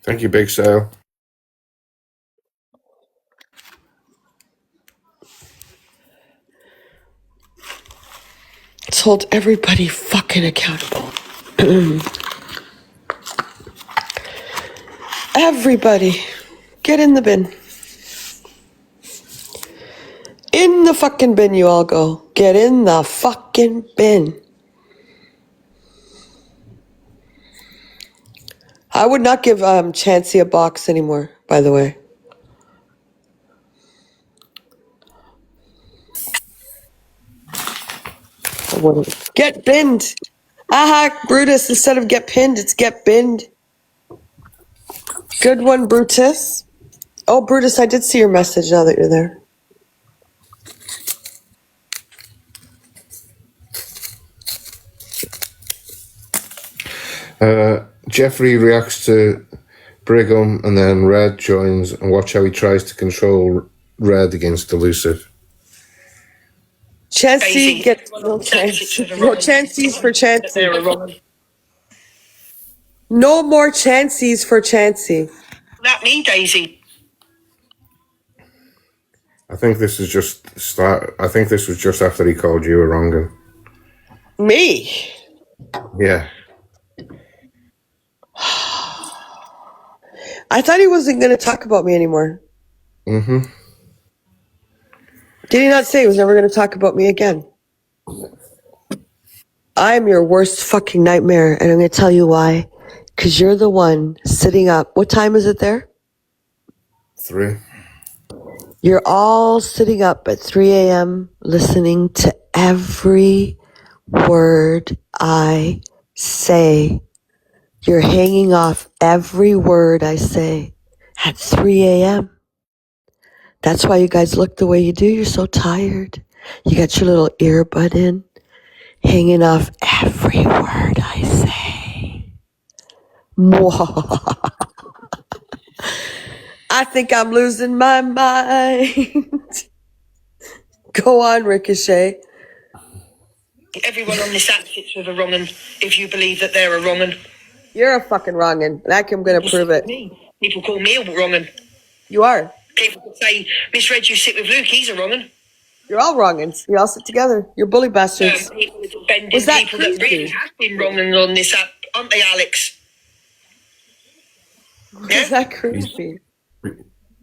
Thank you, Big Sale. Let's hold everybody fucking accountable. Everybody, get in the bin. In the fucking bin you all go. Get in the fucking bin. I would not give Chancey a box anymore, by the way. Get binned. Aha, Brutus. Instead of get pinned, it's get binned. Good one, Brutus. Oh, Brutus, I did see your message now that you're there. Jeffrey reacts to Brigham, and then Red joins, and watch how he tries to control Red against Elusive. Chansey Daisy. gets no chance. No chances for Chansey. No more chances for Chansey. That me, Daisy. I think this is just start. I think this was just after he called you a wrong 'un. Me? Yeah. I thought he wasn't going to talk about me anymore. Mm-hmm. Did he not say he was never going to talk about me again? I'm your worst fucking nightmare, and I'm going to tell you why. Because you're the one sitting up. What time is it there? 3. You're all sitting up at 3 a.m. listening to every word I say. You're hanging off every word I say at 3 a.m. That's why you guys look the way you do. You're so tired. You got your little earbud in, hanging off every word I say. I think I'm losing my mind. Go on, Ricochet. Everyone on this app sits with a wrong 'un if you believe that they're a wrong 'un. You're a fucking wrong 'un, and I'm going to prove it. People call me a wrong 'un. You are. People could say, Miss Red, you sit with Luke, he's a wrong 'un. You're all wrong 'uns. You all sit together. You're bully bastards. People are defending Was that people that creepy? really have been wrong 'uns on this app, aren't they, Alex? Is that creepy?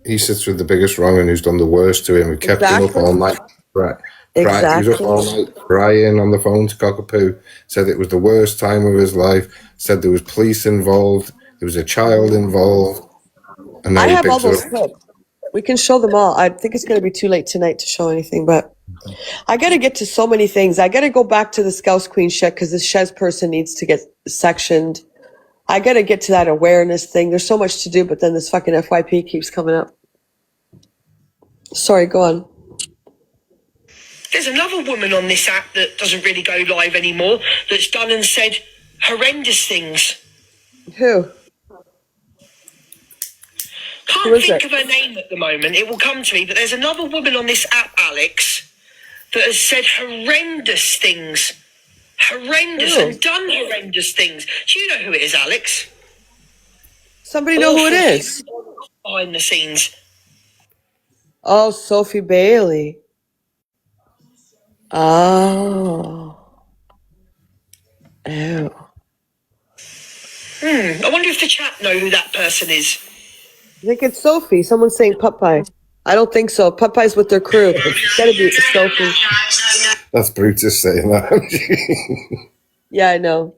He sits with the biggest wrong 'un who's done the worst to him. We kept him up all night. Right. He was up all night crying on the phone to Cockapoo. Said it was the worst time of his life. Said there was police involved. There was a child involved. And now I he have all picks it those up. clips. We can show them all. I think it's going to be too late tonight to show anything, but I got to get to so many things. I got to go back to the Scouse Queen shit because this Shez person needs to get sectioned. I got to get to that awareness thing. There's so much to do, but then this fucking FYP keeps coming up. Sorry, go on. There's another woman on this app that doesn't really go live anymore that's done and said horrendous things. Who? Can't think of her name at the moment. It will come to me. But there's another woman on this app, Alex, that has said horrendous things. Horrendous and done horrendous things. Do you know who it is, Alex? Somebody know who it is? Behind the scenes. Oh, Sophie Bailey. Oh. Ew. I wonder if the chat know who that person is. I think it's Sophie. Someone's saying Pup-Pie. I don't think so. Pup-Pie's with their crew. It's gotta be Sophie. That's Brutus saying that. Yeah, I know.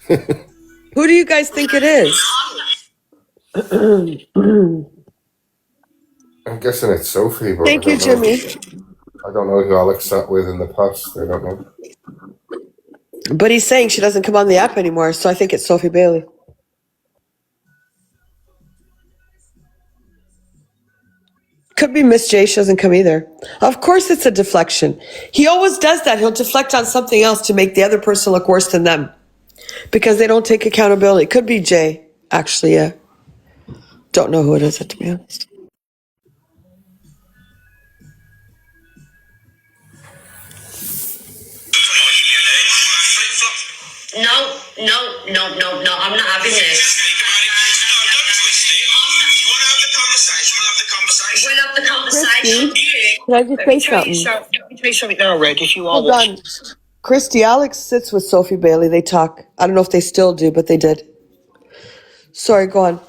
Who do you guys think it is? I'm guessing it's Sophie. But Thank you, Jimmy. I don't know who Alex sat with in the past. I don't know. But he's saying she doesn't come on the app anymore, so I think it's Sophie Bailey. Could be Miss J. She doesn't come either. Of course it's a deflection. He always does that. He'll deflect on something else to make the other person look worse than them. Because they don't take accountability. Could be Jay, actually, yeah. Don't know who it is, to be honest. No, I'm not having this. We'll have the conversation. Can I just say something? Let me tell you something now, Red, if you are Hold watching. on. Christy, Alex sits with Sophie Bailey. They talk. I don't know if they still do, but they did. Sorry, go on.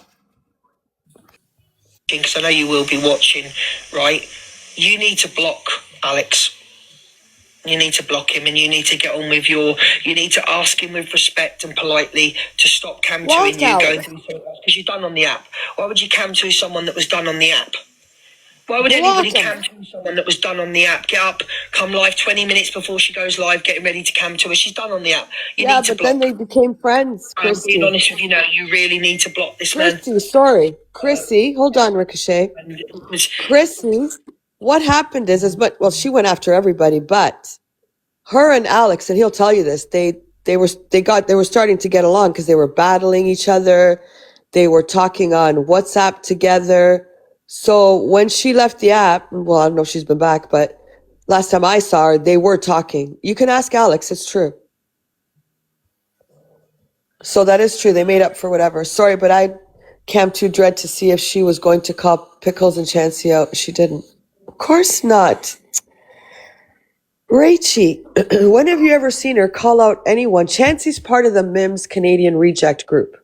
Because I know you will be watching, right? You need to block Alex. You need to block him, and you need to get on with you need to ask him with respect and politely to stop cam to you going through because you've done on the app. Why would you cam to someone that was done on the app? Why would anybody cam to someone that was done on the app? Get up, come live 20 minutes before she goes live, getting ready to cam to her. She's done on the app. You need to block. Then they became friends, I'm Christy. being honest with you now. You really need to block this man. Christy, sorry. Chrissy, hold on, Ricochet. Chrissy, what happened is but well, she went after everybody, but her and Alex, and he'll tell you this, they were starting to get along because they were battling each other. They were talking on WhatsApp together. So when she left the app, well, I don't know if she's been back, but last time I saw her, they were talking. You can ask Alex, it's true. So that is true. They made up for whatever. Sorry, but I came too dread to see if she was going to call Pickles and Chancey out. She didn't. Of course not. Rachie, when have you ever seen her call out anyone? Chancey's part of the Mims Canadian Reject group.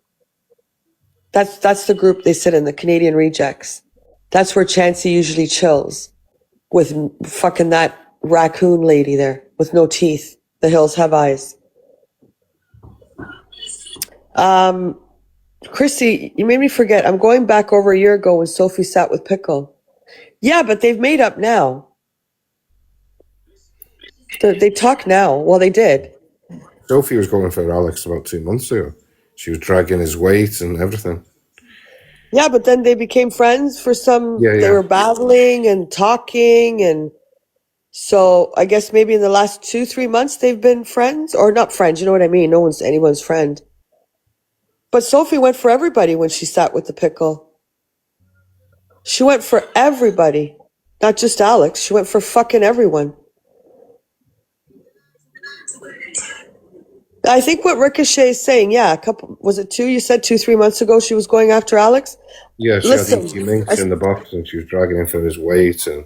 That's the group they sit in, the Canadian Rejects. That's where Chancey usually chills with fucking that raccoon lady there with no teeth. The hills have eyes. Chrissy, you made me forget. I'm going back over a year ago when Sophie sat with Pickle. Yeah, but they've made up now. They talk now. Well, they did. Sophie was going for Alex about 2 months ago. She was dragging his weight and everything. Yeah, but then they became friends for some. Yeah. They were battling and talking, and so I guess maybe in the last 2-3 months they've been friends, or not friends. You know what I mean? No one's anyone's friend. But Sophie went for everybody when she sat with the Pickle. She went for everybody, not just Alex. She went for fucking everyone. I think what Ricochet is saying, yeah, was it 2? You said 2-3 months ago she was going after Alex? Yeah, she Listen, had minks in the box and she was dragging him for his weight and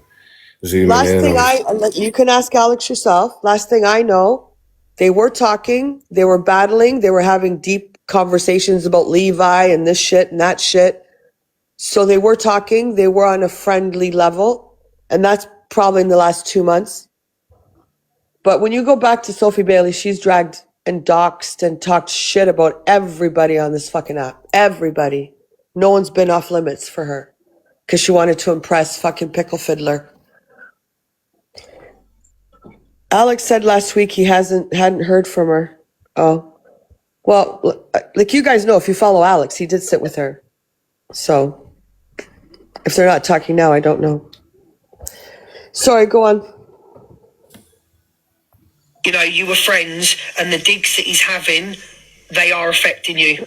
zooming last in. thing you can ask Alex yourself. Last thing I know, they were talking, they were battling, they were having deep conversations about Levi and this shit and that shit. So they were talking, they were on a friendly level, and that's probably in the last 2 months. But when you go back to Sophie Bailey, she's dragged and doxed and talked shit about everybody on this fucking app. Everybody. No one's been off limits for her because she wanted to impress fucking Pickle Fiddler. Alex said last week he hadn't heard from her. Oh. Well, like you guys know, if you follow Alex, he did sit with her. So if they're not talking now, I don't know. Sorry, go on. You know, you were friends, and the digs that he's having, they are affecting you.